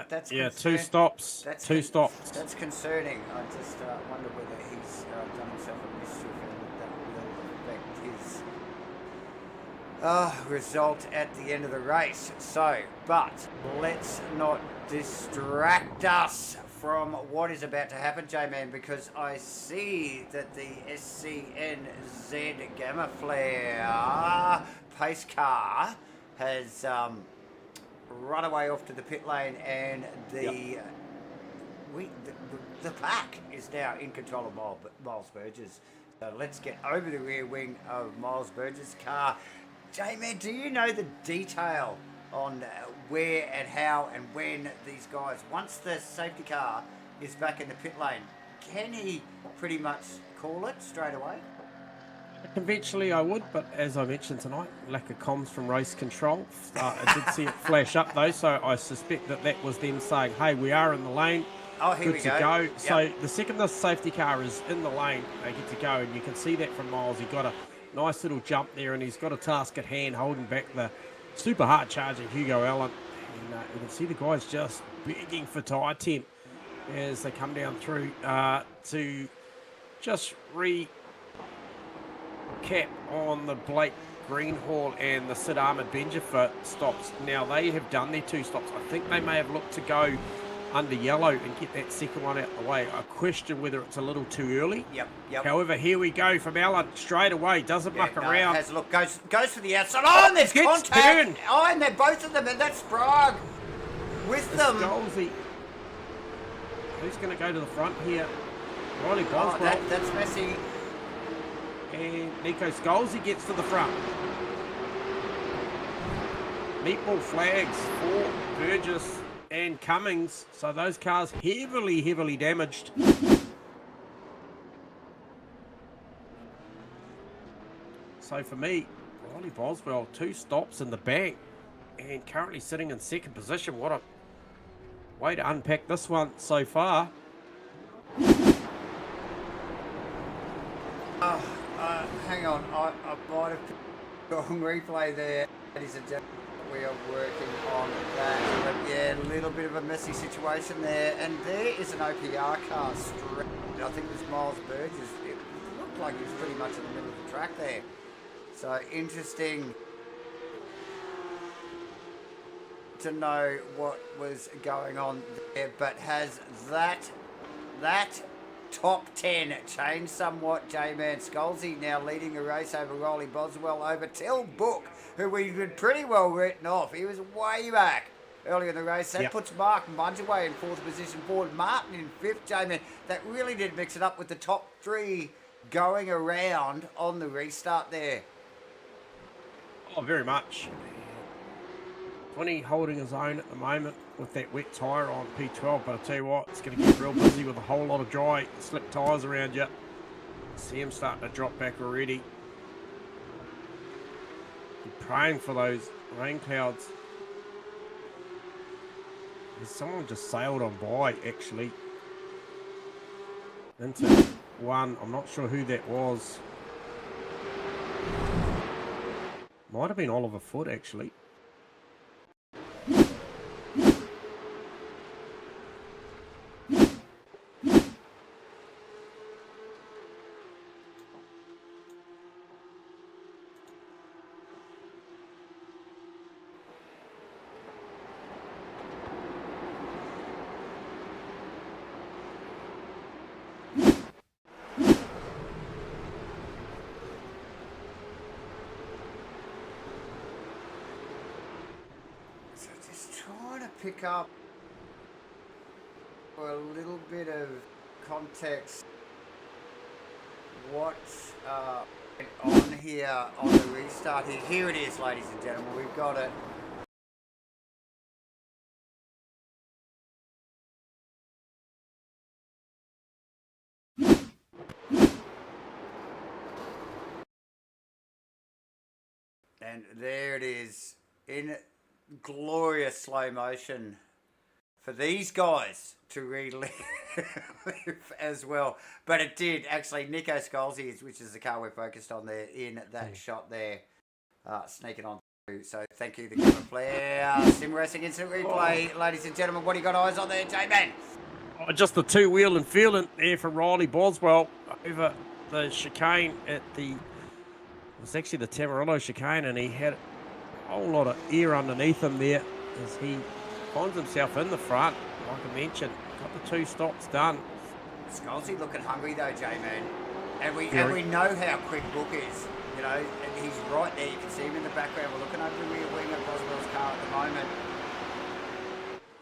that's two stops. Two stops. That's concerning. I just wonder whether he's done himself a mischief and that will affect his result at the end of the race. So, but let's not distract us from what is about to happen, J-Man, because I see that the SCNZ GAMAFLARE pace car has run away off to the pit lane, and the pack is now in control of Miles Burgess. So let's get over the rear wing of Miles Burgess' car. J-Man, do you know the detail on where and how and when these guys, once the safety car is back in the pit lane, can he pretty much call it straight away? Conventionally, I would, but as I mentioned tonight, lack of comms from race control. I did see it flash up though, so I suspect that was them saying, "Hey, we are in the lane. Oh, here good we to go." Yep. So the second the safety car is in the lane, they get to go, and you can see that from Miles. He got a nice little jump there, and he's got a task at hand, holding back the super hard charging Hugo Allen. And you can see the guys just begging for tyre temp as they come down through to just recap on the Blake Greenhall and the Sid Ahmed Benjamin stops. Now they have done their two stops. I think they may have looked to go under yellow and get that second one out of the way. I question whether it's a little too early. Yep. However, here we go from Allen straight away. Doesn't muck around. Has a look, goes for the outside. Oh, and there's contact. Turned. Oh, and they're both of them, and that's Sprague with them. Scalzi. Who's going to go to the front here? Riley Boswell. That's messy. And Nico Scalzi gets to the front. Meatball flags for Burgess and Cummings. So those cars heavily damaged. So for me, Riley Boswell, 2 stops in the bank and currently sitting in second position. What a way to unpack this one so far. Hang on, I might have got on replay there. Ladies and gentlemen, we are working on that. But yeah, a little bit of a messy situation there. And there is an OPR car straight. I think it was Miles Burgess. It looked like he was pretty much in the middle of the track there. So interesting to know what was going on there. But has that top 10 changed somewhat? J-Man Scalzi now leading the race over Riley Boswell, over Till Book, who we've been pretty well written off. He was way back earlier in the race. That puts Mark Munjaway in 4th position, Ford Martin in 5th. J-Man, that really did mix it up with the top 3 going around on the restart there. Oh, very much. 20 holding his own at the moment with that wet tyre on P12, but I tell you what, it's going to get real busy with a whole lot of dry, slick tyres around you. See him starting to drop back already. Be praying for those rain clouds. There's someone just sailed on by, actually. Into one. I'm not sure who that was. Might have been Oliver Foote, actually. pick up for a little bit of context what's on here on the restart here. Here it is, ladies and gentlemen. We've got it. And there it is in glorious slow motion for these guys to relive as well. But it did actually. Nico Scalzi, which is the car we're focused on there in that shot there, sneaking on through. So thank you, the GAMAFLARE Sim Racing Instant Replay. Ladies and gentlemen, what do you got eyes on there, J-Man? Oh, just the two-wheel and feeling there for Riley Boswell over the chicane at the... It was actually the Tamarillo chicane, and he had a whole lot of air underneath him there as he finds himself in the front. Like I mentioned, got the 2 stops done. Scalzi looking hungry though, J-Man. And we know how quick Book is. You know, and he's right there. You can see him in the background. We're looking over the rear wing of Boswell's car at the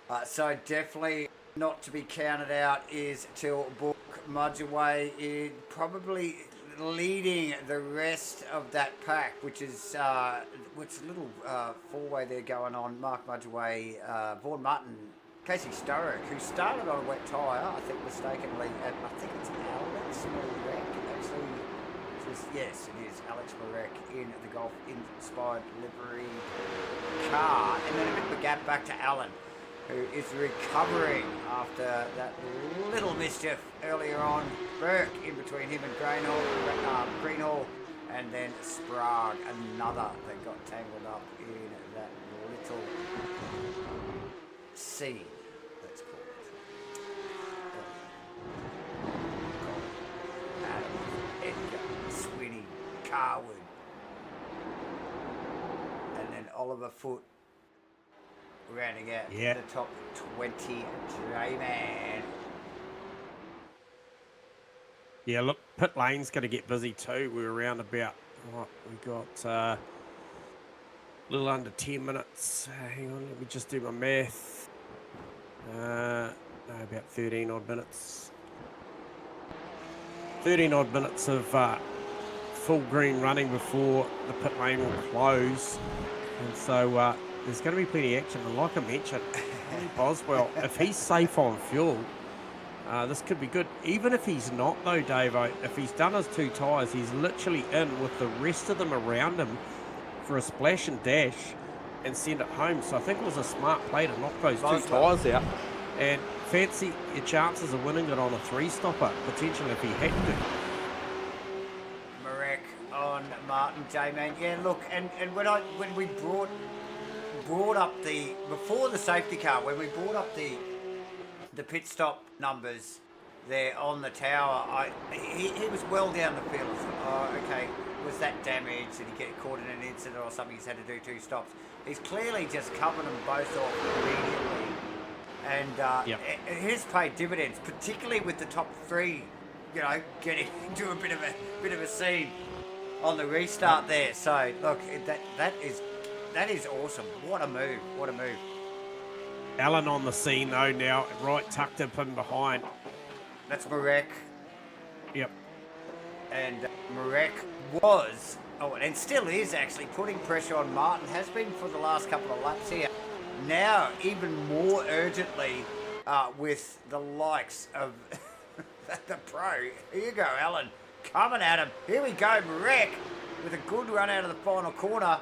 moment. So definitely not to be counted out is till Book Mudgeway is probably leading the rest of that pack, which is a little four-way there going on. Mark Mudgeway, Vaughan Martin, Casey Sturrock, who started on a wet tyre, I think mistakenly, and I think it's Alex Marek, actually. Yes, it is Alex Marek in the Golf-inspired livery car. And then a bit of a gap back to Alan, who is recovering after that little mischief earlier on. Burke in between him and Greenhall, and then Sprague, another that got tangled up in that little scene, let's call it. Adam, Edgar, Swinney, Carwood, and then Oliver Foote rounding out the top 20 J-Man. Yeah, look, pit lane's going to get busy too. We're around about, we got a little under 10 minutes. Hang on, let me just do my math. No, about 13 odd minutes. 13 odd minutes of full green running before the pit lane will close. And so there's going to be plenty of action. And like I mentioned, Boswell, if he's safe on fuel, this could be good. Even if he's not though, Davo, if he's done his 2 tyres, he's literally in with the rest of them around him for a splash and dash and send it home. So I think it was a smart play to knock those 2 tyres out and fancy your chances of winning it on a 3-stopper, potentially if he had to. Marek on Martin, J-Man. Yeah, look, and when we brought up the, before the safety car, when we brought up the pit stop numbers there on the tower, he was well down the field. Oh, okay, was that damage? Did he get caught in an incident or something? He's had to do 2 stops. He's clearly just covered them both off immediately, and he's paid dividends, particularly with the top 3, you know, getting into a bit of a scene on the restart there. So look, that is awesome. What a move! What a move! Alan on the scene though now, right tucked up in behind. That's Marek. Yep. And Marek was, and still is actually, putting pressure on Martin, has been for the last couple of laps here. Now, even more urgently, with the likes of the pro. Here you go, Alan. Coming at him. Here we go, Marek, with a good run out of the final corner.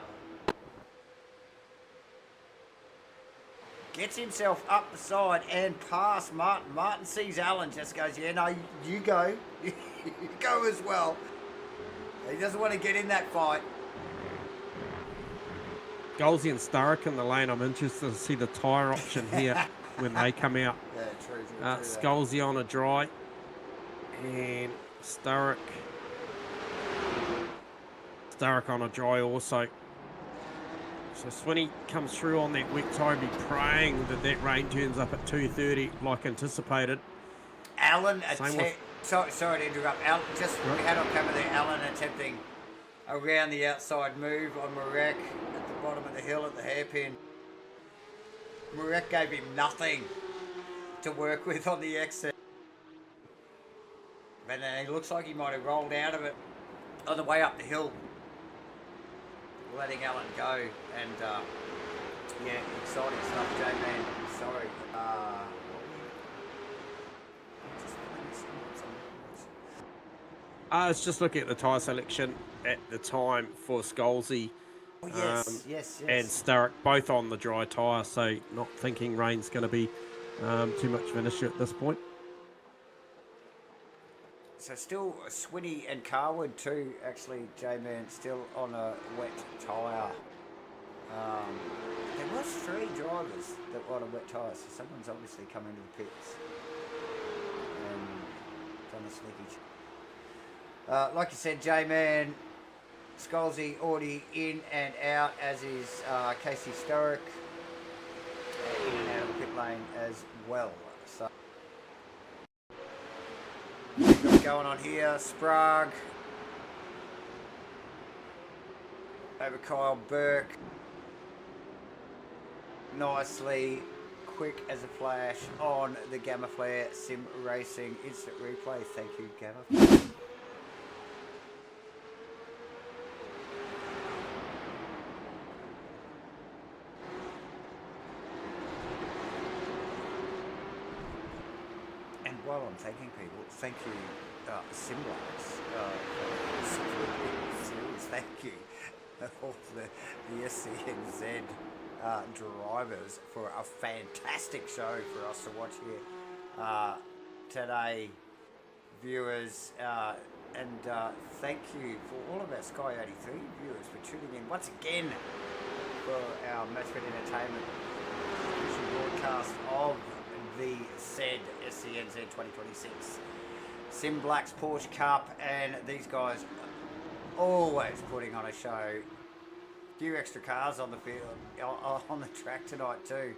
Gets himself up the side and past Martin. Martin sees Alan, just goes, yeah, no, you go. You go as well. He doesn't want to get in that fight. Golsey and Sturrock in the lane. I'm interested to see the tyre option here when they come out. Yeah, true. Scalzi on a dry. And Sturrock on a dry also. So Swinney comes through on that wet tyre, be praying that rain turns up at 2:30 like anticipated. Alan, sorry to interrupt. Alan, we had on camera there, Alan attempting around the outside move on Marek at the bottom of the hill at the hairpin. Marek gave him nothing to work with on the exit. But it looks like he might have rolled out of it on the way up the hill, letting Alan go. And yeah, exciting stuff, J-Man. Sorry. I was just looking at the tyre selection at the time for Scholesy. Oh, yes. And Sturrock, both on the dry tyre, so not thinking rain's going to be too much of an issue at this point. So still Swinney and Carwood too, actually, J-Man, still on a wet tyre. There was 3 drivers that were on a wet tyre, so someone's obviously come into the pits and done a sneaky. Like you said, J-Man, Scholesy already in and out, as is Casey Sturrock, in and out of the pit lane as well. So what's going on here? Sprague over Kyle Burke. Nicely, quick as a flash on the GAMAFLARE Sim Racing instant replay. Thank you, GAMAFLARE. And while I'm thanking people, thank you, SIMBLACKS, serious thank you, all the SCNZ drivers for a fantastic show for us to watch here today, viewers, and thank you for all of our Sky 83 viewers for tuning in once again for our Matchfit Entertainment broadcast of the said SCNZ 2026 SIMBLACKS Porsche Cup, and these guys always putting on a show. Few extra cars on the field, on the track tonight too.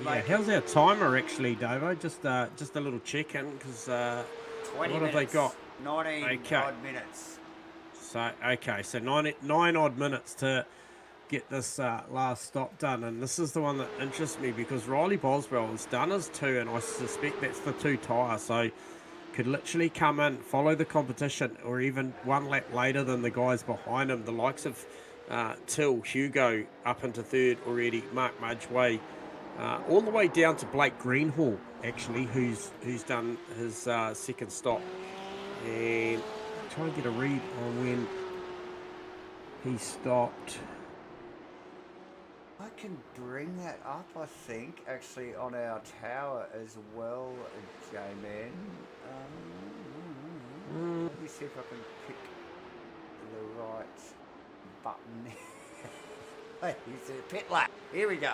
Yeah, how's our timer actually, Davo? Just a little check-in, because 20 what minutes, have they got? 19 odd minutes. So okay, so nine odd minutes to get this last stop done, and this is the one that interests me because Riley Boswell has done his 2, and I suspect that's the 2 tyre, so could literally come in, follow the competition, or even 1 lap later than the guys behind him, the likes of Till, Hugo up into 3rd already, Mark Mudgeway, all the way down to Blake Greenhall, actually, who's done his 2nd stop. And try and get a read on when he stopped. I can bring that up, I think, actually, on our tower as well, J-Man. Let me see if I can pick the right button. It's a pit lap. Here we go.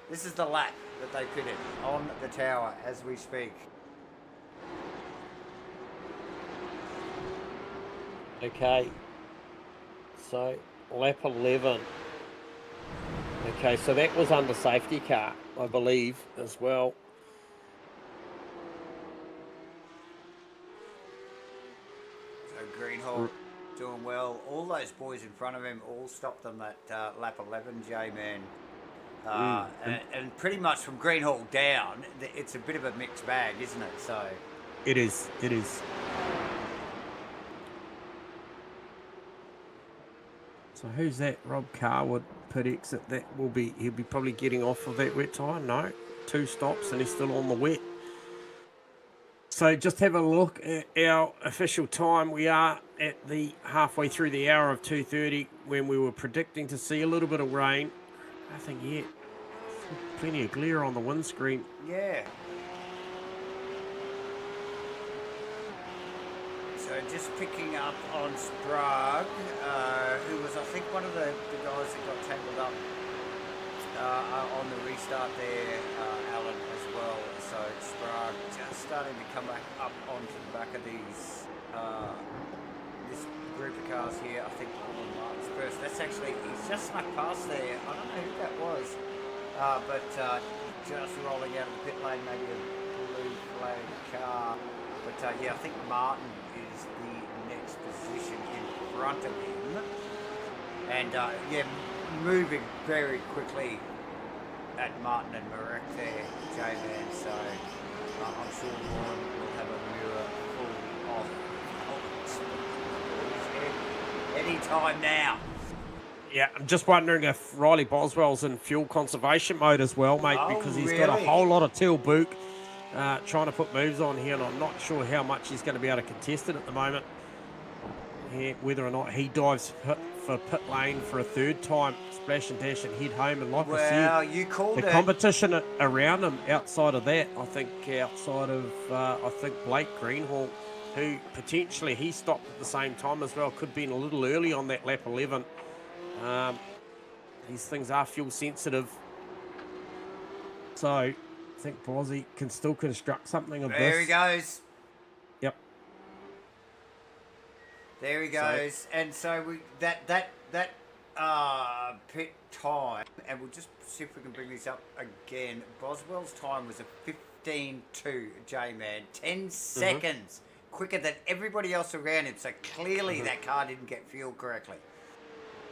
This is the lap that they put in on the tower as we speak. Okay, so lap 11. Okay, so that was under safety car, I believe, as well. So Greenhall doing well. All those boys in front of him all stopped on that lap 11, J-Man. And pretty much from Greenhall down, it's a bit of a mixed bag, isn't it? So It is. So who's that? Rob Carwood, pit exit. He'll be probably getting off of that wet tyre. No, 2 stops and he's still on the wet. So just have a look at our official time. We are at the halfway through the hour of 2:30 when we were predicting to see a little bit of rain. Nothing yet. Plenty of glare on the windscreen. yeah. So just picking up on Sprague, who was, I think, one of the guys that got tangled up on the restart there, Alan, as well. So Sprague just starting to come back up onto the back of these, this group of cars here. I think Paul Martin's first. That's actually, he's just snuck past there. I don't know who that was, but just rolling out of the pit lane, maybe a blue flag car. But yeah, I think Martin is the next position in front of him. And yeah, moving very quickly at Martin and Marek there, J-Man, so I'm sure Warren will have a mirror full of any time now. Yeah, I'm just wondering if Riley Boswell's in fuel conservation mode as well, mate, because he's got a whole lot of teal book trying to put moves on here, and I'm not sure how much he's going to be able to contest it at the moment. Yeah, whether or not he dives for pit lane for a third time, splash and dash and head home. And like I said, you called the competition around him outside of that, I think outside of, Blake Greenhall, who potentially he stopped at the same time as well, could be a little early on that lap 11. These things are fuel sensitive. So I think Bozzy can still construct something of this. There he goes. Yep. There he goes. And so we that pit time, and we'll just see if we can bring this up again. Boswell's time was a 15.2, J-Man. 10 seconds quicker than everybody else around him. So clearly that car didn't get fueled correctly.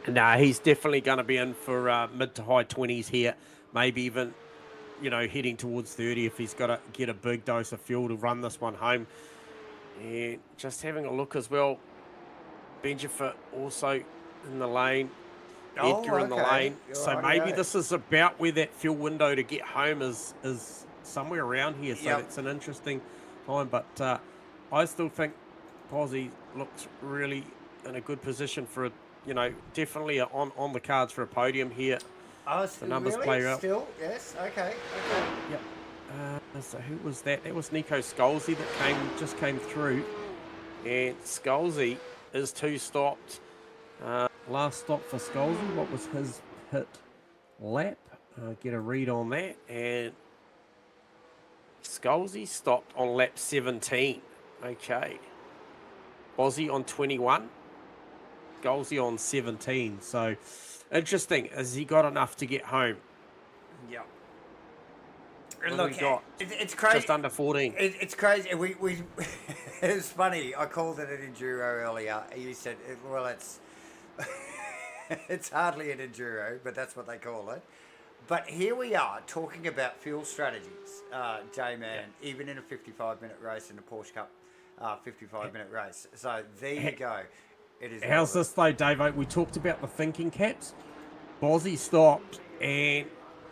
Nah, he's definitely going to be in for mid to high 20s here. Maybe even, heading towards 30 if he's got to get a big dose of fuel to run this one home. And just having a look as well. Benjamin also in the lane. Edgar in the lane. So maybe this is about where that fuel window to get home is somewhere around here. So that's an interesting time. But I still think Posey looks really in a good position for a, definitely on the cards for a podium here. Oh, the numbers play out. Still, yes, okay. Yep. So who was that? That was Nico Scalzi that just came through, and Scalzi is 2 stopped. Last stop for Scalzi. What was his pit lap? Get a read on that, and Scalzi stopped on lap 17. Okay. Bozzy on 21. Scalzi on 17. So interesting. Has he got enough to get home? Yep. Look, it's crazy. Just under 14. It's crazy. We it was funny. I called it an enduro earlier. You said, well, it's it's hardly an enduro, but that's what they call it. But here we are talking about fuel strategies, J-Man, even in a 55-minute race in the Porsche Cup, 55-minute race. So there you go. It is. How's this though, Dave? We talked about the thinking caps. Bozzy stopped and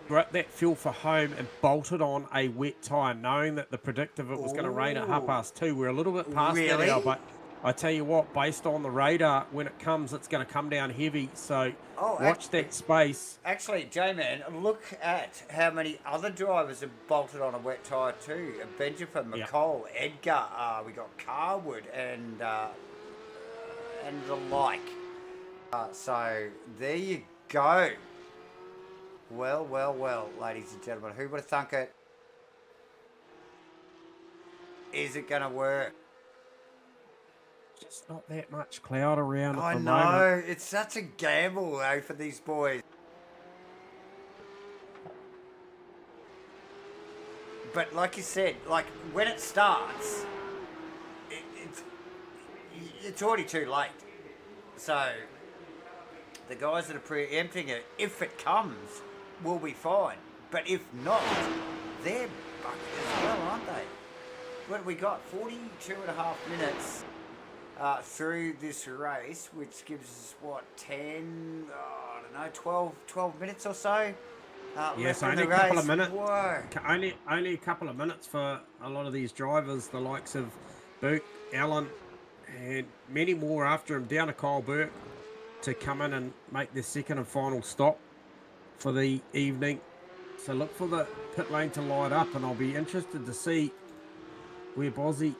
got that fuel for home and bolted on a wet tyre, knowing that the predictive it was going to rain at 2:30. We're a little bit past that now, but I tell you what, based on the radar, when it comes, it's going to come down heavy. So watch that space. Actually, J-Man, look at how many other drivers have bolted on a wet tyre too. Benjamin, McCall, Edgar, we got Carwood, and the like. So there you go. Well, ladies and gentlemen, who would have thunk it? Is it going to work? Just not that much cloud around I at the know. moment. It's such a gamble, though, for these boys. But like you said, like when it starts, it's already too late. So the guys that are preempting it, if it comes, will be fine. But if not, they're bucket as well, aren't they? What have we got? 42.5 minutes through this race, which gives us, what, 10, I don't know, 12 minutes or so? Yes, only a couple of minutes. Only a couple of minutes for a lot of these drivers, the likes of Burke, Allen, and many more after him, down to Kyle Burke, to come in and make their second and final stop for the evening. So look for the pit lane to light up, and I'll be interested to see where Bozzy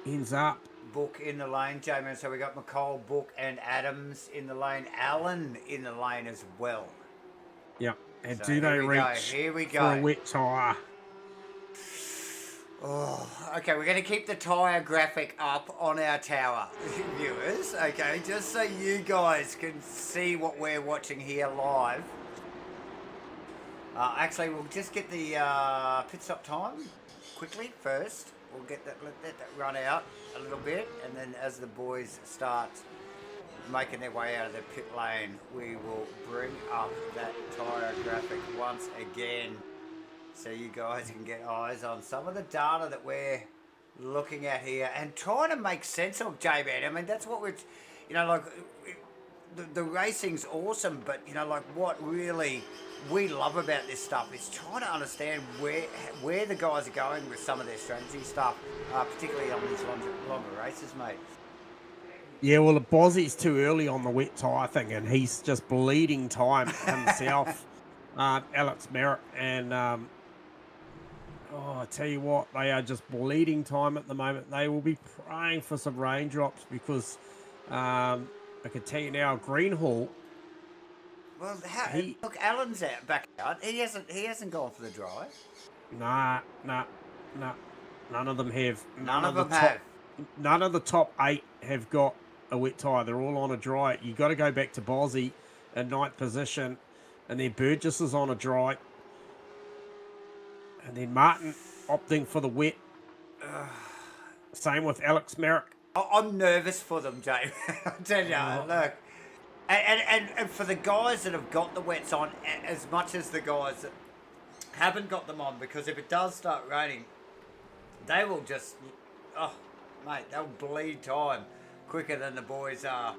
ends up. Book in the lane, J-Man. So we got McCall, Book, and Adams in the lane. Allen in the lane as well. Yeah, and So do they reach here we go. for a wet tyre? Oh, okay, we're going to keep the tyre graphic up on our tower, viewers, okay, just so you guys can see what we're watching here live. Actually, we'll just get the pit stop time quickly first. We'll let that run out a little bit, and then as the boys start making their way out of the pit lane, we will bring up that tyre graphic once again so you guys can get eyes on some of the data that we're looking at here and trying to make sense of, J-Man. I mean, that's what we're, you know, like, the racing's awesome, but, you know, like, what really we love about this stuff is trying to understand where the guys are going with some of their strategy stuff, particularly on these longer races, mate. Yeah, well, Bozzie's too early on the wet tyre thing, and he's just bleeding time himself. Alex Merritt, and I tell you what, they are just bleeding time at the moment. They will be praying for some raindrops because I can tell you now, Greenhall. Well, look, Alan's back out. He hasn't gone for the drive. Nah. None of them have. None of them have. None of the top 8 have got a wet tyre. They're all on a dry. You got to go back to Bozzie in 9th position, and then Burgess is on a dry, and then Martin opting for the wet. Same with Alex Merrick. I'm nervous for them, Jay. I tell you, look, and for the guys that have got the wets on, as much as the guys that haven't got them on, because if it does start raining, they will just, mate, they'll bleed time quicker than the boys are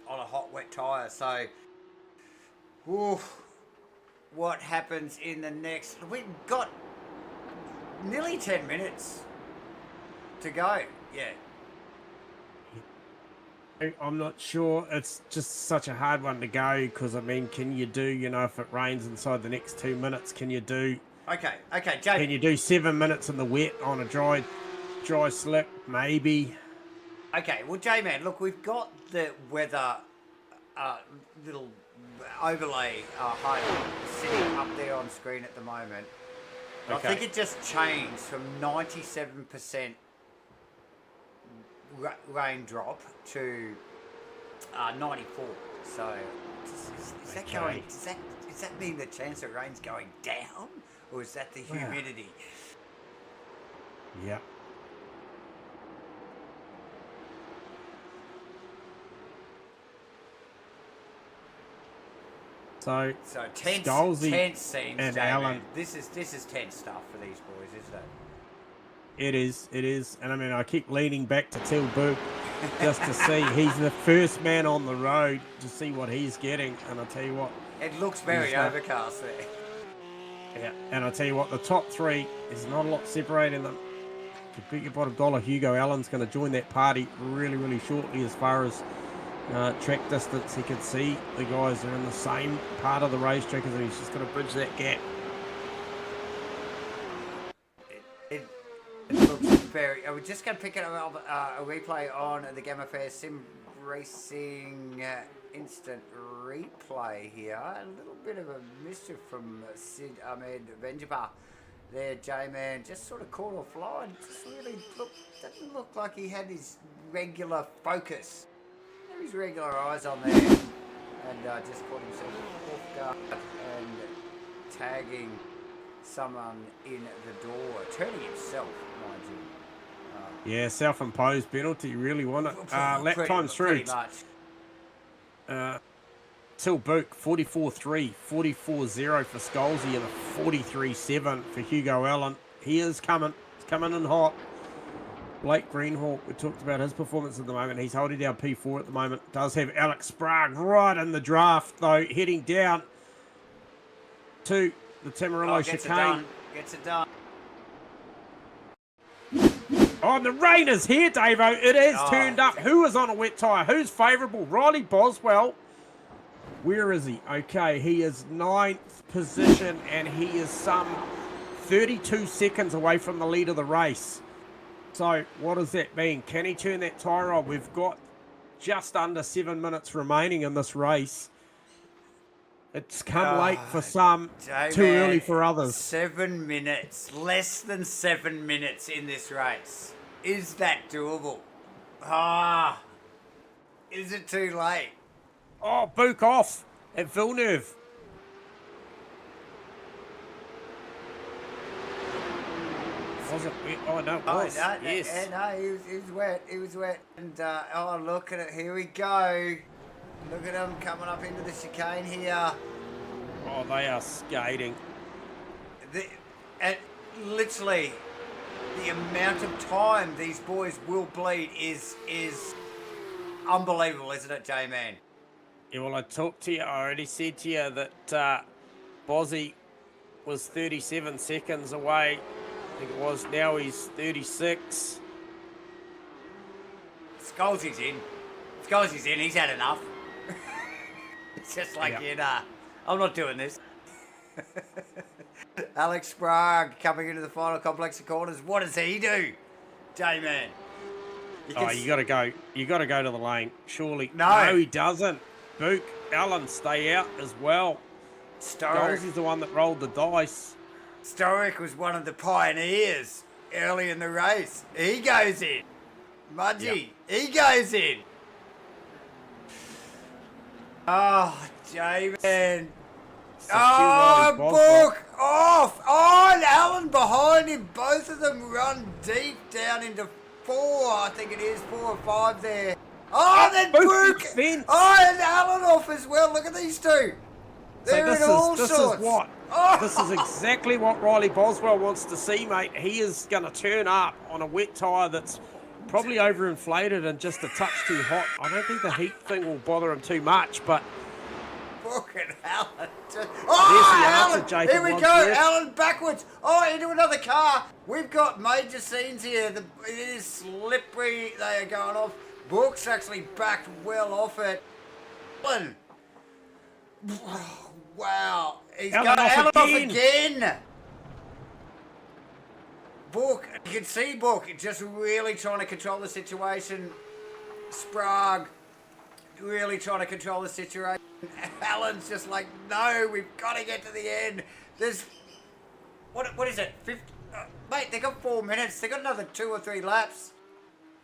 on a hot, wet tyre. So, what happens in the next? We've got nearly 10 minutes to go. Yeah. I'm not sure. It's just such a hard one to go because, I mean, can you do, you know, if it rains inside the next 2 minutes, can you do... Okay, Jay. Can you do 7 minutes in the wet on a dry slip? Maybe. Okay, well, J-Man, look, we've got the weather little overlay highlight sitting up there on screen at the moment. Okay. I think it just changed from 97% raindrop to 94. So, is that going? Does that mean the chance of rain's going down, or is that the humidity? Yeah. So tense scenes, and Alan. This is tense stuff for these boys, isn't it? It is. And I mean, I keep leaning back to Till Book just to see. He's the first man on the road to see what he's getting. And I'll tell you what. It looks very overcast there. Yeah, and I'll tell you what, the top 3, there's not a lot separating them. To beat your bottom dollar, Hugo Allen's going to join that party really, really shortly as far as track distance. He can see the guys are in the same part of the racetrack as him. He's just going to bridge that gap. It looks very... We're just going to pick up a replay on the GAMAFLARE SIMRACING instant replay here. A little bit of a mischief from Sid Ahmed Benjabar there, J-Man. Just sort of caught offline. Just really doesn't look like he had his regular focus. His regular eyes on there, and just caught himself off guard and tagging someone in the door, turning himself, mind you. Yeah, self-imposed penalty, really, wasn't it? Lap times through. Pretty much. Till Book, 44.3, 44.0 for Scholesy, and a 43.7 for Hugo Allen. He is coming. He's coming in hot. Blake Greenhall, we talked about his performance at the moment. He's holding down P4 at the moment. Does have Alex Sprague right in the draft, though, heading down to the Tamarillo chicane. Gets it done. Oh, and the rain is here, Davo. It has turned up. Who is on a wet tyre? Who's favourable? Riley Boswell. Where is he? Okay, he is 9th position, and he is some 32 seconds away from the lead of the race. So what does that mean? Can he turn that tyre on? We've got just under 7 minutes remaining in this race. It's come late for some, too early for others. 7 minutes, less than 7 minutes in this race. Is that doable? Is it too late? Oh, Book off at Villeneuve. Was it wet? Oh, no, it Oh, was. no, Yes. no, he was wet. He was wet. And, oh, look at it. Here we go. Look at him coming up into the chicane here. Oh, they are skating. Literally, the amount of time these boys will bleed is unbelievable, isn't it, J-Man? Yeah, well, I talked to you. I already said to you that Bozzy was 37 seconds away. I think it was. Now he's 36. Scholzy's in. Scholzy's in. He's had enough. It's just like, I'm not doing this. Alex Sprague coming into the final complex of corners. What does he do, J-Man? You got to go. You got to go to the lane. Surely. No, he doesn't. Book, Allen, stay out as well. Stoic. Is the one that rolled the dice. Stoic was one of the pioneers early in the race. He goes in. Mudgy, he goes in. Oh, J-Man. Oh, Book off. Oh, and Allen behind him. Both of them run deep down into 4. I think it is 4 or 5 there. Oh, then Book. Oh, and Allen off as well. Look at these two. They're in all sorts. This is exactly what Riley Boswell wants to see, mate. He is going to turn up on a wet tyre that's probably overinflated and just a touch too hot. I don't think the heat thing will bother him too much, but... Fucking Allen. Allen. Here we go. Allen backwards. Oh, into another car. We've got major scenes here. It is slippery. They are going off. Book's actually backed well off it. Allen. Wow. He's got Allen off again. Book. You can see Book just really trying to control the situation. Sprague really trying to control the situation. Allen's just like, no, we've got to get to the end. There's, what is it? 50, mate, they got 4 minutes. They got another 2 or 3 laps.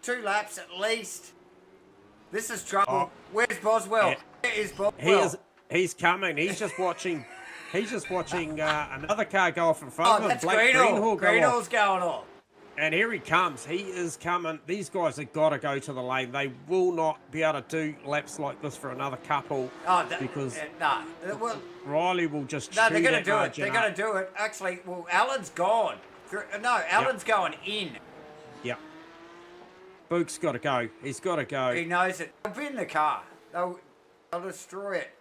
2 laps at least. This is trouble. Oh. Where's Boswell? Yeah. Where is Boswell? He's coming. He's just watching. Another car go off in front of him. That's Greenhall. Greenhall's going off. And here he comes. He is coming. These guys have got to go to the lane. They will not be able to do laps like this for another couple because Riley will just No, they're going to do it. They're going to do it. Actually, well, Allen's gone. No, Allen's going in. Yep. Book's got to go. He's got to go. He knows it. They'll be in the car. They'll destroy it.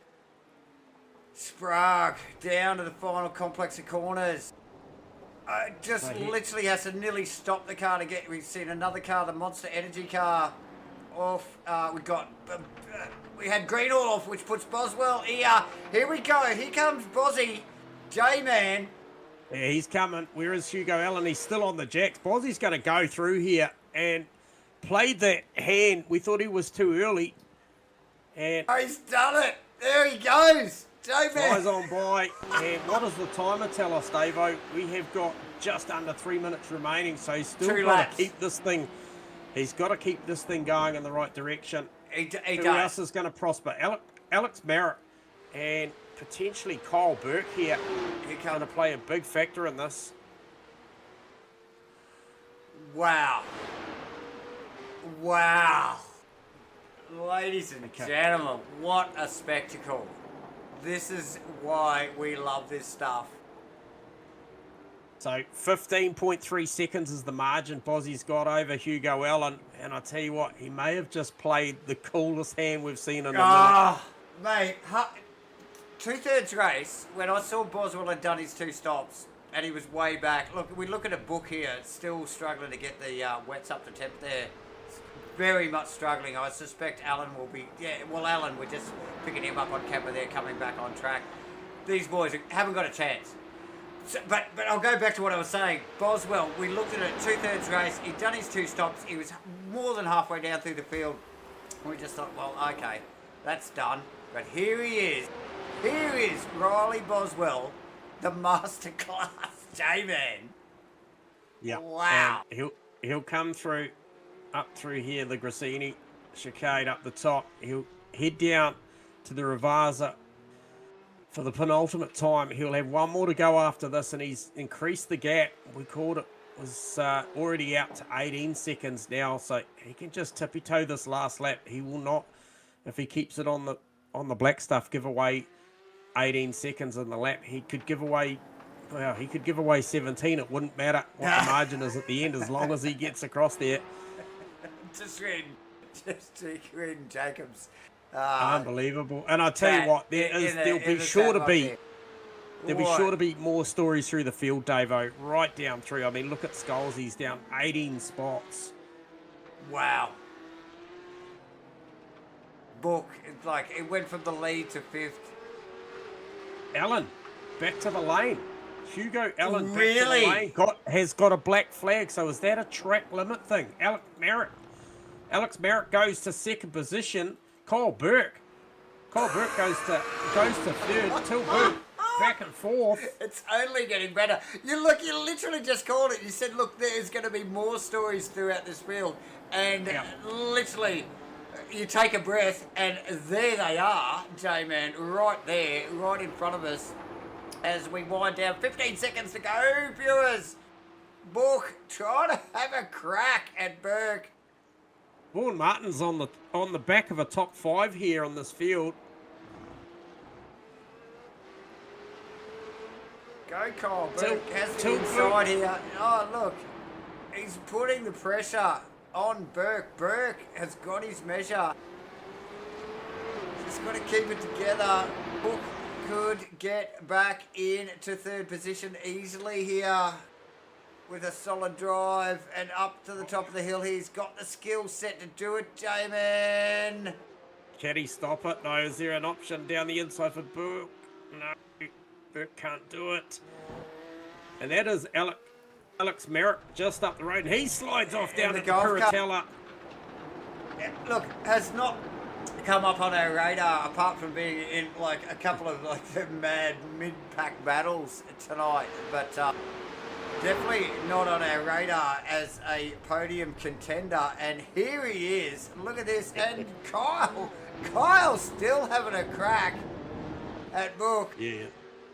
Sprague down to the final complex of corners. Literally has to nearly stop the car to get. We've seen another car, the Monster Energy car, off. We had Greenhall off, which puts Boswell here. Here we go. Here comes Bozzy, J-Man. Yeah, he's coming. Where is Hugo Allen? He's still on the jacks. Bozzy's going to go through here and played that hand. We thought he was too early. And he's done it. There he goes. J-Man. Flies on by. And what does the timer tell us, Davo? We have got just under 3 minutes remaining, so he's still got to keep this thing. He's got to keep this thing going in the right direction. Who else is going to prosper? Alex Merritt and potentially Kyle Burke here going to play a big factor in this. Wow. Wow. Ladies and gentlemen, what a spectacle. This is why we love this stuff. So 15.3 seconds is the margin Bozzy's got over Hugo Allen. And I tell you what, he may have just played the coolest hand we've seen in a minute. Mate, 2/3 race, when I saw Boswell had done his 2 stops, and he was way back. Look, we look at a book here, still struggling to get the wets up to temp there. Very much struggling. I suspect Allen will be... Allen, we're just picking him up on camera there, coming back on track. These boys haven't got a chance. So, but I'll go back to what I was saying. Boswell, we looked at it, 2/3 race. He'd done his 2 stops. He was more than halfway down through the field. We just thought, well, okay, that's done. But here he is. Here is Riley Boswell, the masterclass J-Man. Yeah. Wow. And he'll come through, up through here, the Grassini chicane up the top. He'll head down to the Ravazza for the penultimate time. He'll have one more to go after this, and he's increased the gap. We called it was already out to 18 seconds now, so he can just tippy-toe this last lap. He will not, if he keeps it on the black stuff, give away 18 seconds in the lap. He could give away, well, he could give away 17. It wouldn't matter what the margin is at the end, as long as he gets across there. Just read Jacobs. Unbelievable. And I tell you what, there'll be sure to be more stories through the field, Davo, right down through. I mean, look at Skulls. He's down 18 spots. Wow. Book, it's like it went from the lead to 5th. Allen, back to the lane. Hugo Allen, Really? back to the lane. Has got a black flag. So is that a track limit thing? Alex Merritt goes to 2nd position. Kyle Burke goes to 3rd. Till Burke back and forth. It's only getting better. You literally just called it. You said, look, there's going to be more stories throughout this field. And literally, you take a breath, and there they are, J-Man, right there, right in front of us, as we wind down. 15 seconds to go, viewers. Book trying to have a crack at Burke. Vaughan Martin's on the back of a top 5 here on this field. Go Kyle Burke, has the inside here. Oh, look, he's putting the pressure on Burke. Burke has got his measure. Just got to keep it together. Book could get back into 3rd position easily here with a solid drive and up to the top of the hill. He's got the skill set to do it, J-Man. Can he stop it? No. Is there an option down the inside for Burke? No. Burke can't do it. And that is Alex Merritt just up the road. He slides off down to the Curatella. Look, has not come up on our radar apart from being in like a couple of like the mad mid-pack battles tonight, but definitely not on our radar as a podium contender. And here he is. Look at this. And Kyle still having a crack at Book. Yeah.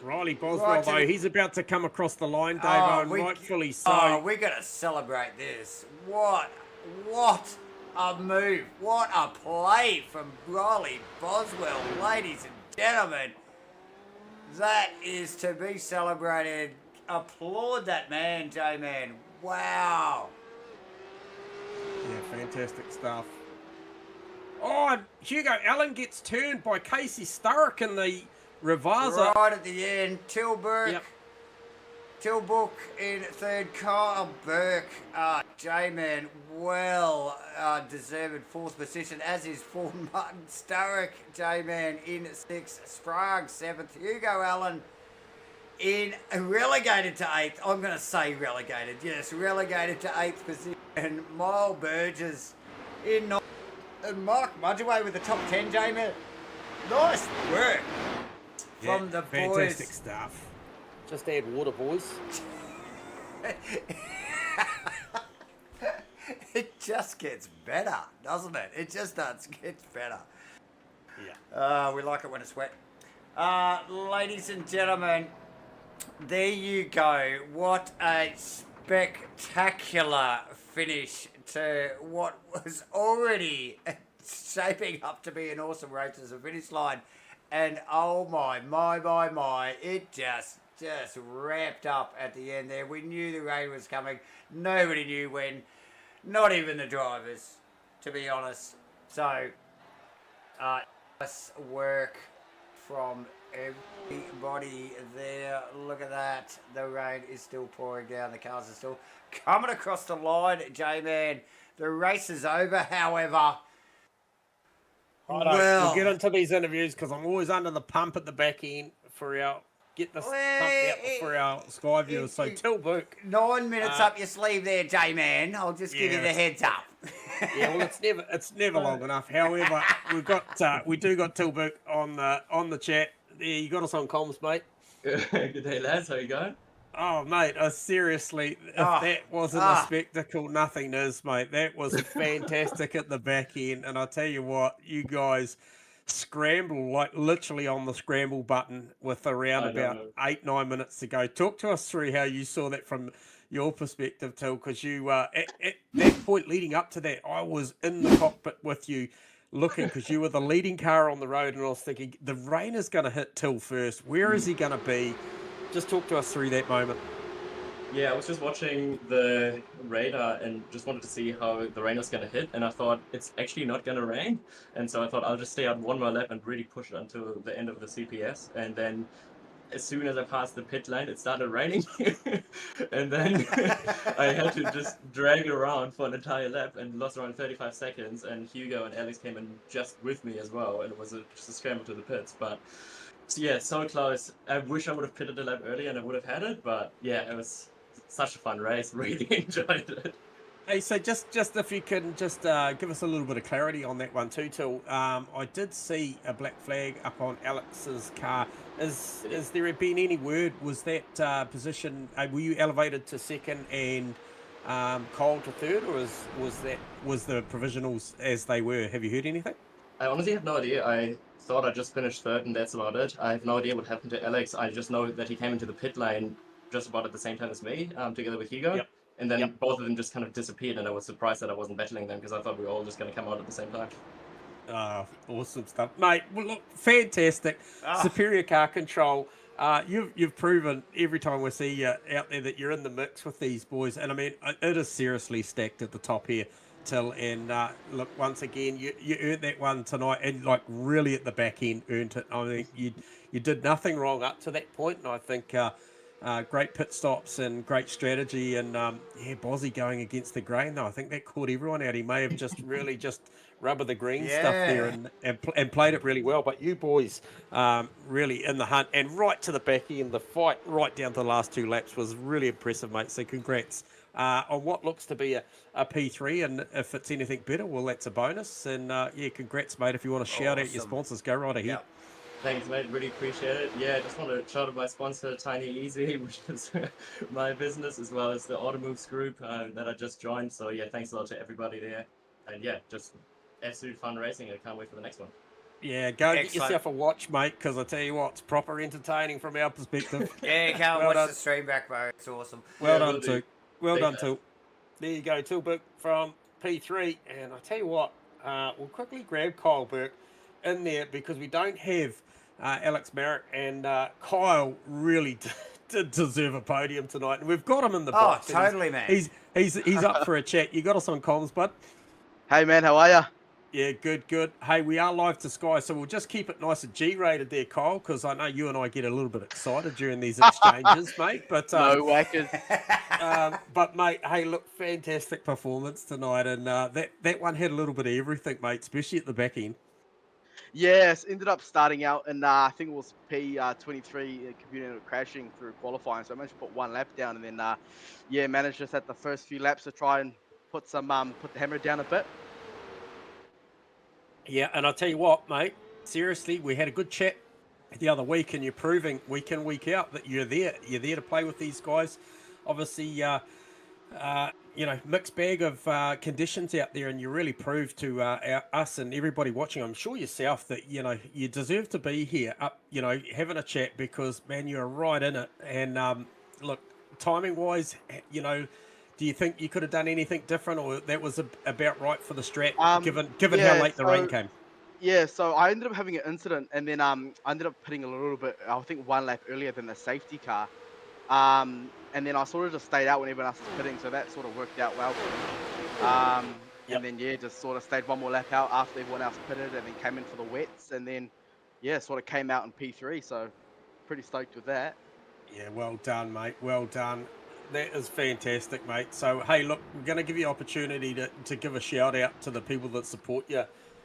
Riley Boswell, though, he's about to come across the line, Davo, and rightfully so. Oh, we're going to celebrate this. What a move. What a play from Riley Boswell, ladies and gentlemen. That is to be celebrated. Applaud that man, J-Man. Wow. Yeah, fantastic stuff. Oh, and Hugo Allen gets turned by Casey Sturrock in the Rivasa. Right at the end, Tilburg in 3rd, Kyle Burke, J-Man, well deserved 4th position, as is Vaughan Martin. Sturrock, J-Man in 6th, Sprague 7th, Hugo Allen in relegated to 8th. I'm going to say relegated, yes, relegated to 8th position. Mile Burgess in 9th, and Mark Mudgeway with the top 10, J-Man. Nice work from the boys. Fantastic stuff. Just add water, boys. It just gets better, doesn't it? It just gets better. Yeah. We like it when it's wet. Ladies and gentlemen, there you go. What a spectacular finish to what was already shaping up to be an awesome race as a finish line. And oh my, it just ramped up at the end there. We knew the rain was coming. Nobody knew when, not even the drivers, to be honest. So, nice work from everybody there. Look at that. The rain is still pouring down. The cars are still coming across the line, J-Man. The race is over, however. We'll get into these interviews because I'm always under the pump at the back end for our pump out for our Sky viewers. So Tilburg, 9 minutes up your sleeve there, J-Man. I'll just give you the heads up. Yeah, well, it's never long enough. However, we do got Tilburg on the chat. There, you got us on comms, mate. Good day, lads. How you going? Oh, mate, seriously, if that wasn't a spectacle, nothing is, mate. That was fantastic at the back end. And I tell you what, you guys scramble, like literally on the scramble button with around about 8-9 minutes to go. Talk to us through how you saw that from your perspective too, because you at that point leading up to that, I was in the cockpit with you, looking, because you were the leading car on the road, and I was thinking the rain is going to hit Till first. Where is he going to be? Just talk to us through that moment. Yeah, I was just watching the radar and just wanted to see how the rain was going to hit, and I thought it's actually not going to rain, and so I thought I'll just stay out one more lap and really push it until the end of the CPS, and then as soon as I passed the pit lane, it started raining, and then I had to just drag it around for an entire lap and lost around 35 seconds, and Hugo and Alex came in just with me as well, and it was just a scramble to the pits, but so yeah, so close. I wish I would have pitted a lap earlier and I would have had it, but yeah, it was such a fun race. Really enjoyed it. Hey, so just if you can just give us a little bit of clarity on that one too, Till. I did see a black flag up on Alex's car. Is there been any word? Was that position? Were you elevated to second and Cole to third, or was the provisionals as they were? Have you heard anything? I honestly have no idea. I thought I just finished third and that's about it. I have no idea what happened to Alex. I just know that he came into the pit lane just about at the same time as me, together with Hugo. Yep. And then both of them just kind of disappeared, and I was surprised that I wasn't battling them because I thought we were all just going to come out at the same time. Awesome stuff, mate. Well, look, fantastic. Superior car control. You've proven every time we see you out there that you're in the mix with these boys, and I mean it is seriously stacked at the top here, Till. And look, once again, you earned that one tonight, and like really at the back end earned it. I mean, you did nothing wrong up to that point, and I think. Great pit stops and great strategy, and Bozzy going against the grain though. I think that caught everyone out. He may have just really just rubber the green stuff there and played it really well. But you boys really in the hunt and right to the back end. The fight right down to the last 2 laps was really impressive, mate. So congrats on what looks to be a P3, and if it's anything better, well, that's a bonus. And congrats, mate. If you want to shout out your sponsors, go right ahead. Yep. Thanks, mate. Really appreciate it. Yeah, I just want to shout out my sponsor, Tiny Easy, which is my business, as well as the Automoves group that I just joined. So yeah, thanks a lot to everybody there. And yeah, just absolute fun racing. I can't wait for the next one. Yeah, go get yourself a watch, mate, because I tell you what, it's proper entertaining from our perspective. Can't watch the stream back, bro. It's awesome. Well done, Till. Well done, Till. There you go, Till Burke from P3. And I tell you what, we'll quickly grab Kyle Burke in there because we don't have Alex Merrick, and Kyle really did deserve a podium tonight, and we've got him in the box. Oh, totally, man. He's up for a chat. You got us on comms, bud? Hey, man, how are ya? Yeah, good. Hey, we are live to Sky, so we'll just keep it nice and G-rated there, Kyle, because I know you and I get a little bit excited during these exchanges, mate. But no whackers. But mate, hey, look, fantastic performance tonight, and that one had a little bit of everything, mate, especially at the back end. Yes, ended up starting out, and I think it was P23 computer ended up crashing through qualifying, so I managed to put 1 lap down, and then managed just at the first few laps to try and put the hammer down a bit. Yeah, and I'll tell you what, mate, seriously, we had a good chat the other week, and you're proving week in, week out that you're there. You're there to play with these guys. Obviously, mixed bag of conditions out there, and you really proved to us and everybody watching, I'm sure yourself, that, you deserve to be here up, having a chat, because, man, you're right in it. And look, timing-wise, do you think you could have done anything different, or that was about right for the strat, given how late the rain came? Yeah, so I ended up having an incident, and then I ended up pitting a little bit, I think 1 lap earlier than the safety car. And then I sort of just stayed out when everyone else was pitting, so that sort of worked out well for me. And then, just sort of stayed 1 more lap out after everyone else pitted, and then came in for the wets, and then, sort of came out in P3, so pretty stoked with that. Yeah, well done, mate. Well done. That is fantastic, mate. So, hey, look, we're going to give you opportunity to give a shout out to the people that support you,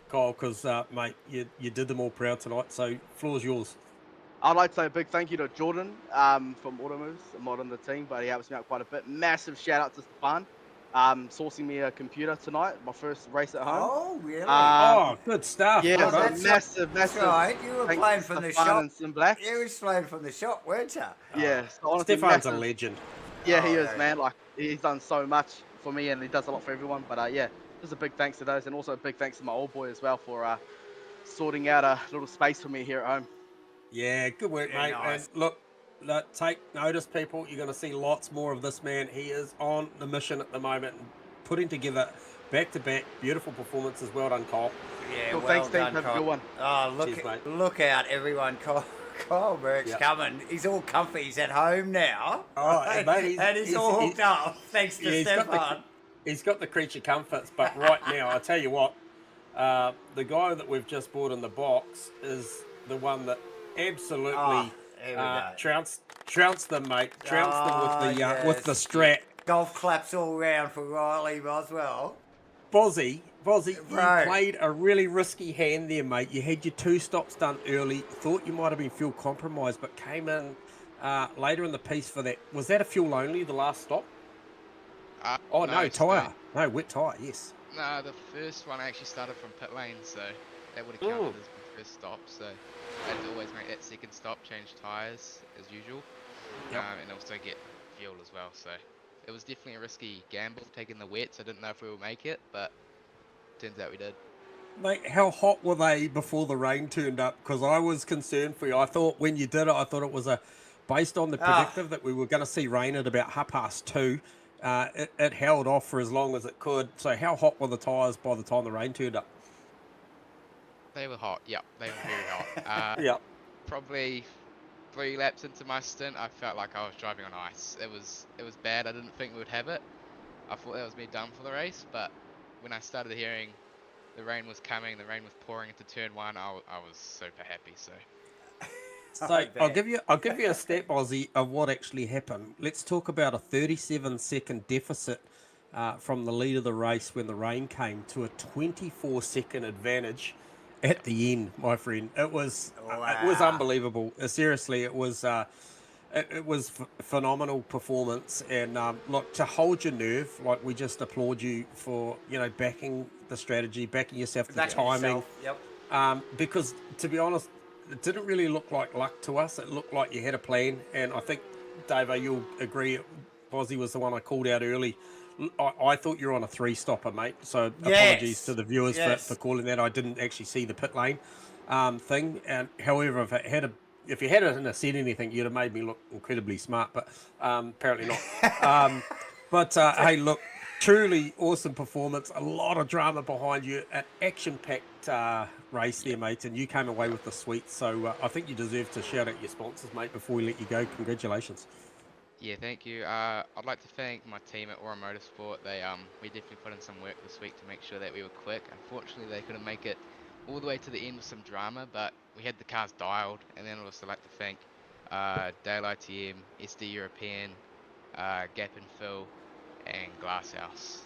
Kyle, because, mate, you did them all proud tonight, so floor's yours. I'd like to say a big thank you to Jordan from Automoves. I'm not on the team, but he helps me out quite a bit. Massive shout out to Stefan, sourcing me a computer tonight, my first race at home. Oh, really? Good stuff. Yeah, massive. Right. You were playing from the shop. And SIMBLACKS. You were playing from the shop, weren't you? Yeah. So honestly, Stefan's a legend. Yeah, he is, man. Like, he's done so much for me, and he does a lot for everyone. But just a big thanks to those, and also a big thanks to my old boy as well for sorting out a little space for me here at home. Yeah, good work, mate. Nice. And look, take notice, people. You're going to see lots more of this man. He is on the mission at the moment, putting together back-to-back beautiful performances. Well done, Kyle. Yeah, Cool, well thanks, Steve. done, Have a Kyle. good one. Oh, Cheers, mate. look out, everyone. Kyle Burke's coming. He's all comfy. He's at home now. Oh, and mate, and he's all hooked up, thanks to Stefan. He's got the creature comforts, but right now, I tell you what, the guy that we've just bought in the box is the one that absolutely trounced them, mate. Trounced them with the strap. Golf claps all round for Riley Boswell. Bozzy, Bro. you played a really risky hand there, mate. You had your 2 stops done early. Thought you might have been fuel compromised, but came in later in the piece for that. Was that a fuel only, the last stop? No, tyre. No, wet tyre, yes. No, the first one I actually started from pit lane, so that would have counted as my first stop. So I had to always make that second stop, change tyres as usual, and also get fuel as well. So it was definitely a risky gamble taking the wets. I didn't know if we would make it, but turns out we did. Mate, how hot were they before the rain turned up? Because I was concerned for you. I thought when you did it, I thought it was based on the predictive that we were going to see rain at about 2:30. It held off for as long as it could. So how hot were the tyres by the time the rain turned up? They were hot. Yep, they were very hot. Yep. Probably 3 laps into my stint, I felt like I was driving on ice. It was bad. I didn't think we would have it. I thought that was me done for the race, but when I started hearing the rain was coming, the rain was pouring into turn 1, I was super happy. So I'll give you a stat, Aussie, of what actually happened. Let's talk about a 37-second deficit from the lead of the race when the rain came to a 24-second advantage at the end, my friend. It was unbelievable. Seriously, it was phenomenal performance. And look, to hold your nerve, like, we just applaud you for backing the strategy, backing yourself to the timing. Because to be honest, it didn't really look like luck to us. It looked like you had a plan, and I think, Davo, you'll agree, Bozzy was the one I called out early. I thought you were on a 3-stopper, mate. So apologies to the viewers for calling that. I didn't actually see the pit lane thing. And however, if you hadn't said anything, you'd have made me look incredibly smart, but apparently not. Hey, look, truly awesome performance. A lot of drama behind you. An action-packed race there, mate, and you came away with the sweets. So I think you deserve to shout out your sponsors, mate, before we let you go. Congratulations. yeah, thank you. I'd like to thank my team at Aura Motorsport. We definitely put in some work this week to make sure that we were quick. Unfortunately, they couldn't make it all the way to the end with some drama, but we had the cars dialed. And then I'd also like to thank Dale ITM, SD European, Gap and Fill, and Glasshouse.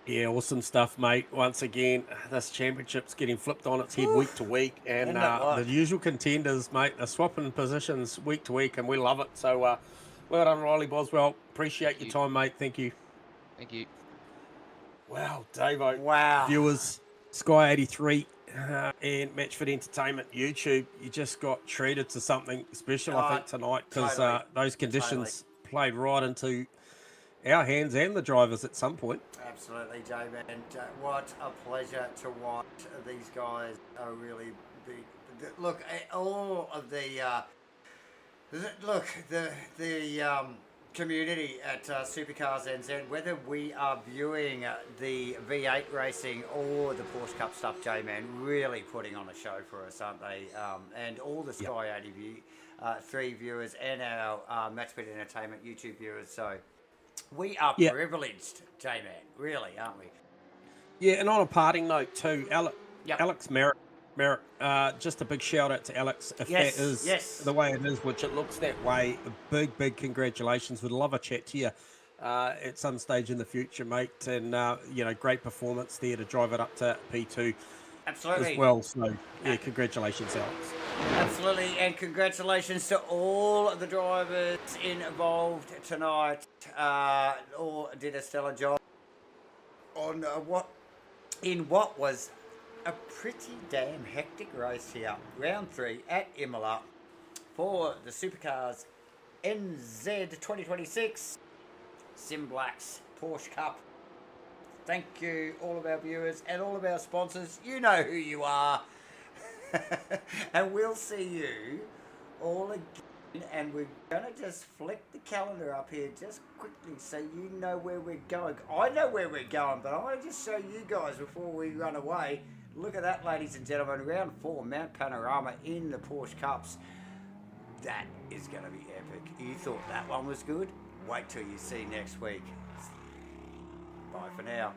Yeah, awesome stuff, mate. Once again, this championship's getting flipped on its head week to week, and the usual contenders, mate, are swapping positions week to week, and we love it. So, well done, Riley Boswell. Appreciate your time, mate. Thank you. Thank you. Wow, Davo. Wow. Viewers, Sky 83 and Matchfit Entertainment YouTube, you just got treated to something special, I think, tonight, because those conditions played right into our hands and the drivers at some point. Absolutely, J-Man. What a pleasure to watch. These guys are really big. Look, all of the community at Supercars NZ, whether we are viewing the V8 racing or the Porsche Cup stuff, J-Man, really putting on a show for us, aren't they? And all the Sky 83 viewers and our Matchfit Entertainment YouTube viewers. So we are privileged, J-Man, really, aren't we? Yeah, and on a parting note too, Alex Merritt, just a big shout out to Alex. If that is the way it is, which it looks that way, a big congratulations. Would love a chat to you at some stage in the future, mate. And great performance there to drive it up to P2. Absolutely. As well. So yeah, congratulations, Alex. Absolutely, and congratulations to all the drivers involved tonight. All did a stellar job on what was a pretty damn hectic race here. Round 3 at Imola for the Supercars NZ 2026 SIMBLACKS Porsche Cup. Thank you, all of our viewers and all of our sponsors. You know who you are. And we'll see you all again And we're going to just flick the calendar up here just quickly so you know where we're going. I know where we're going, but I want to just show you guys before we run away. Look at that, ladies and gentlemen. Round 4, Mount Panorama in the Porsche Cups. That is going to be epic. You thought that one was good? Wait till you see next week. Bye for now.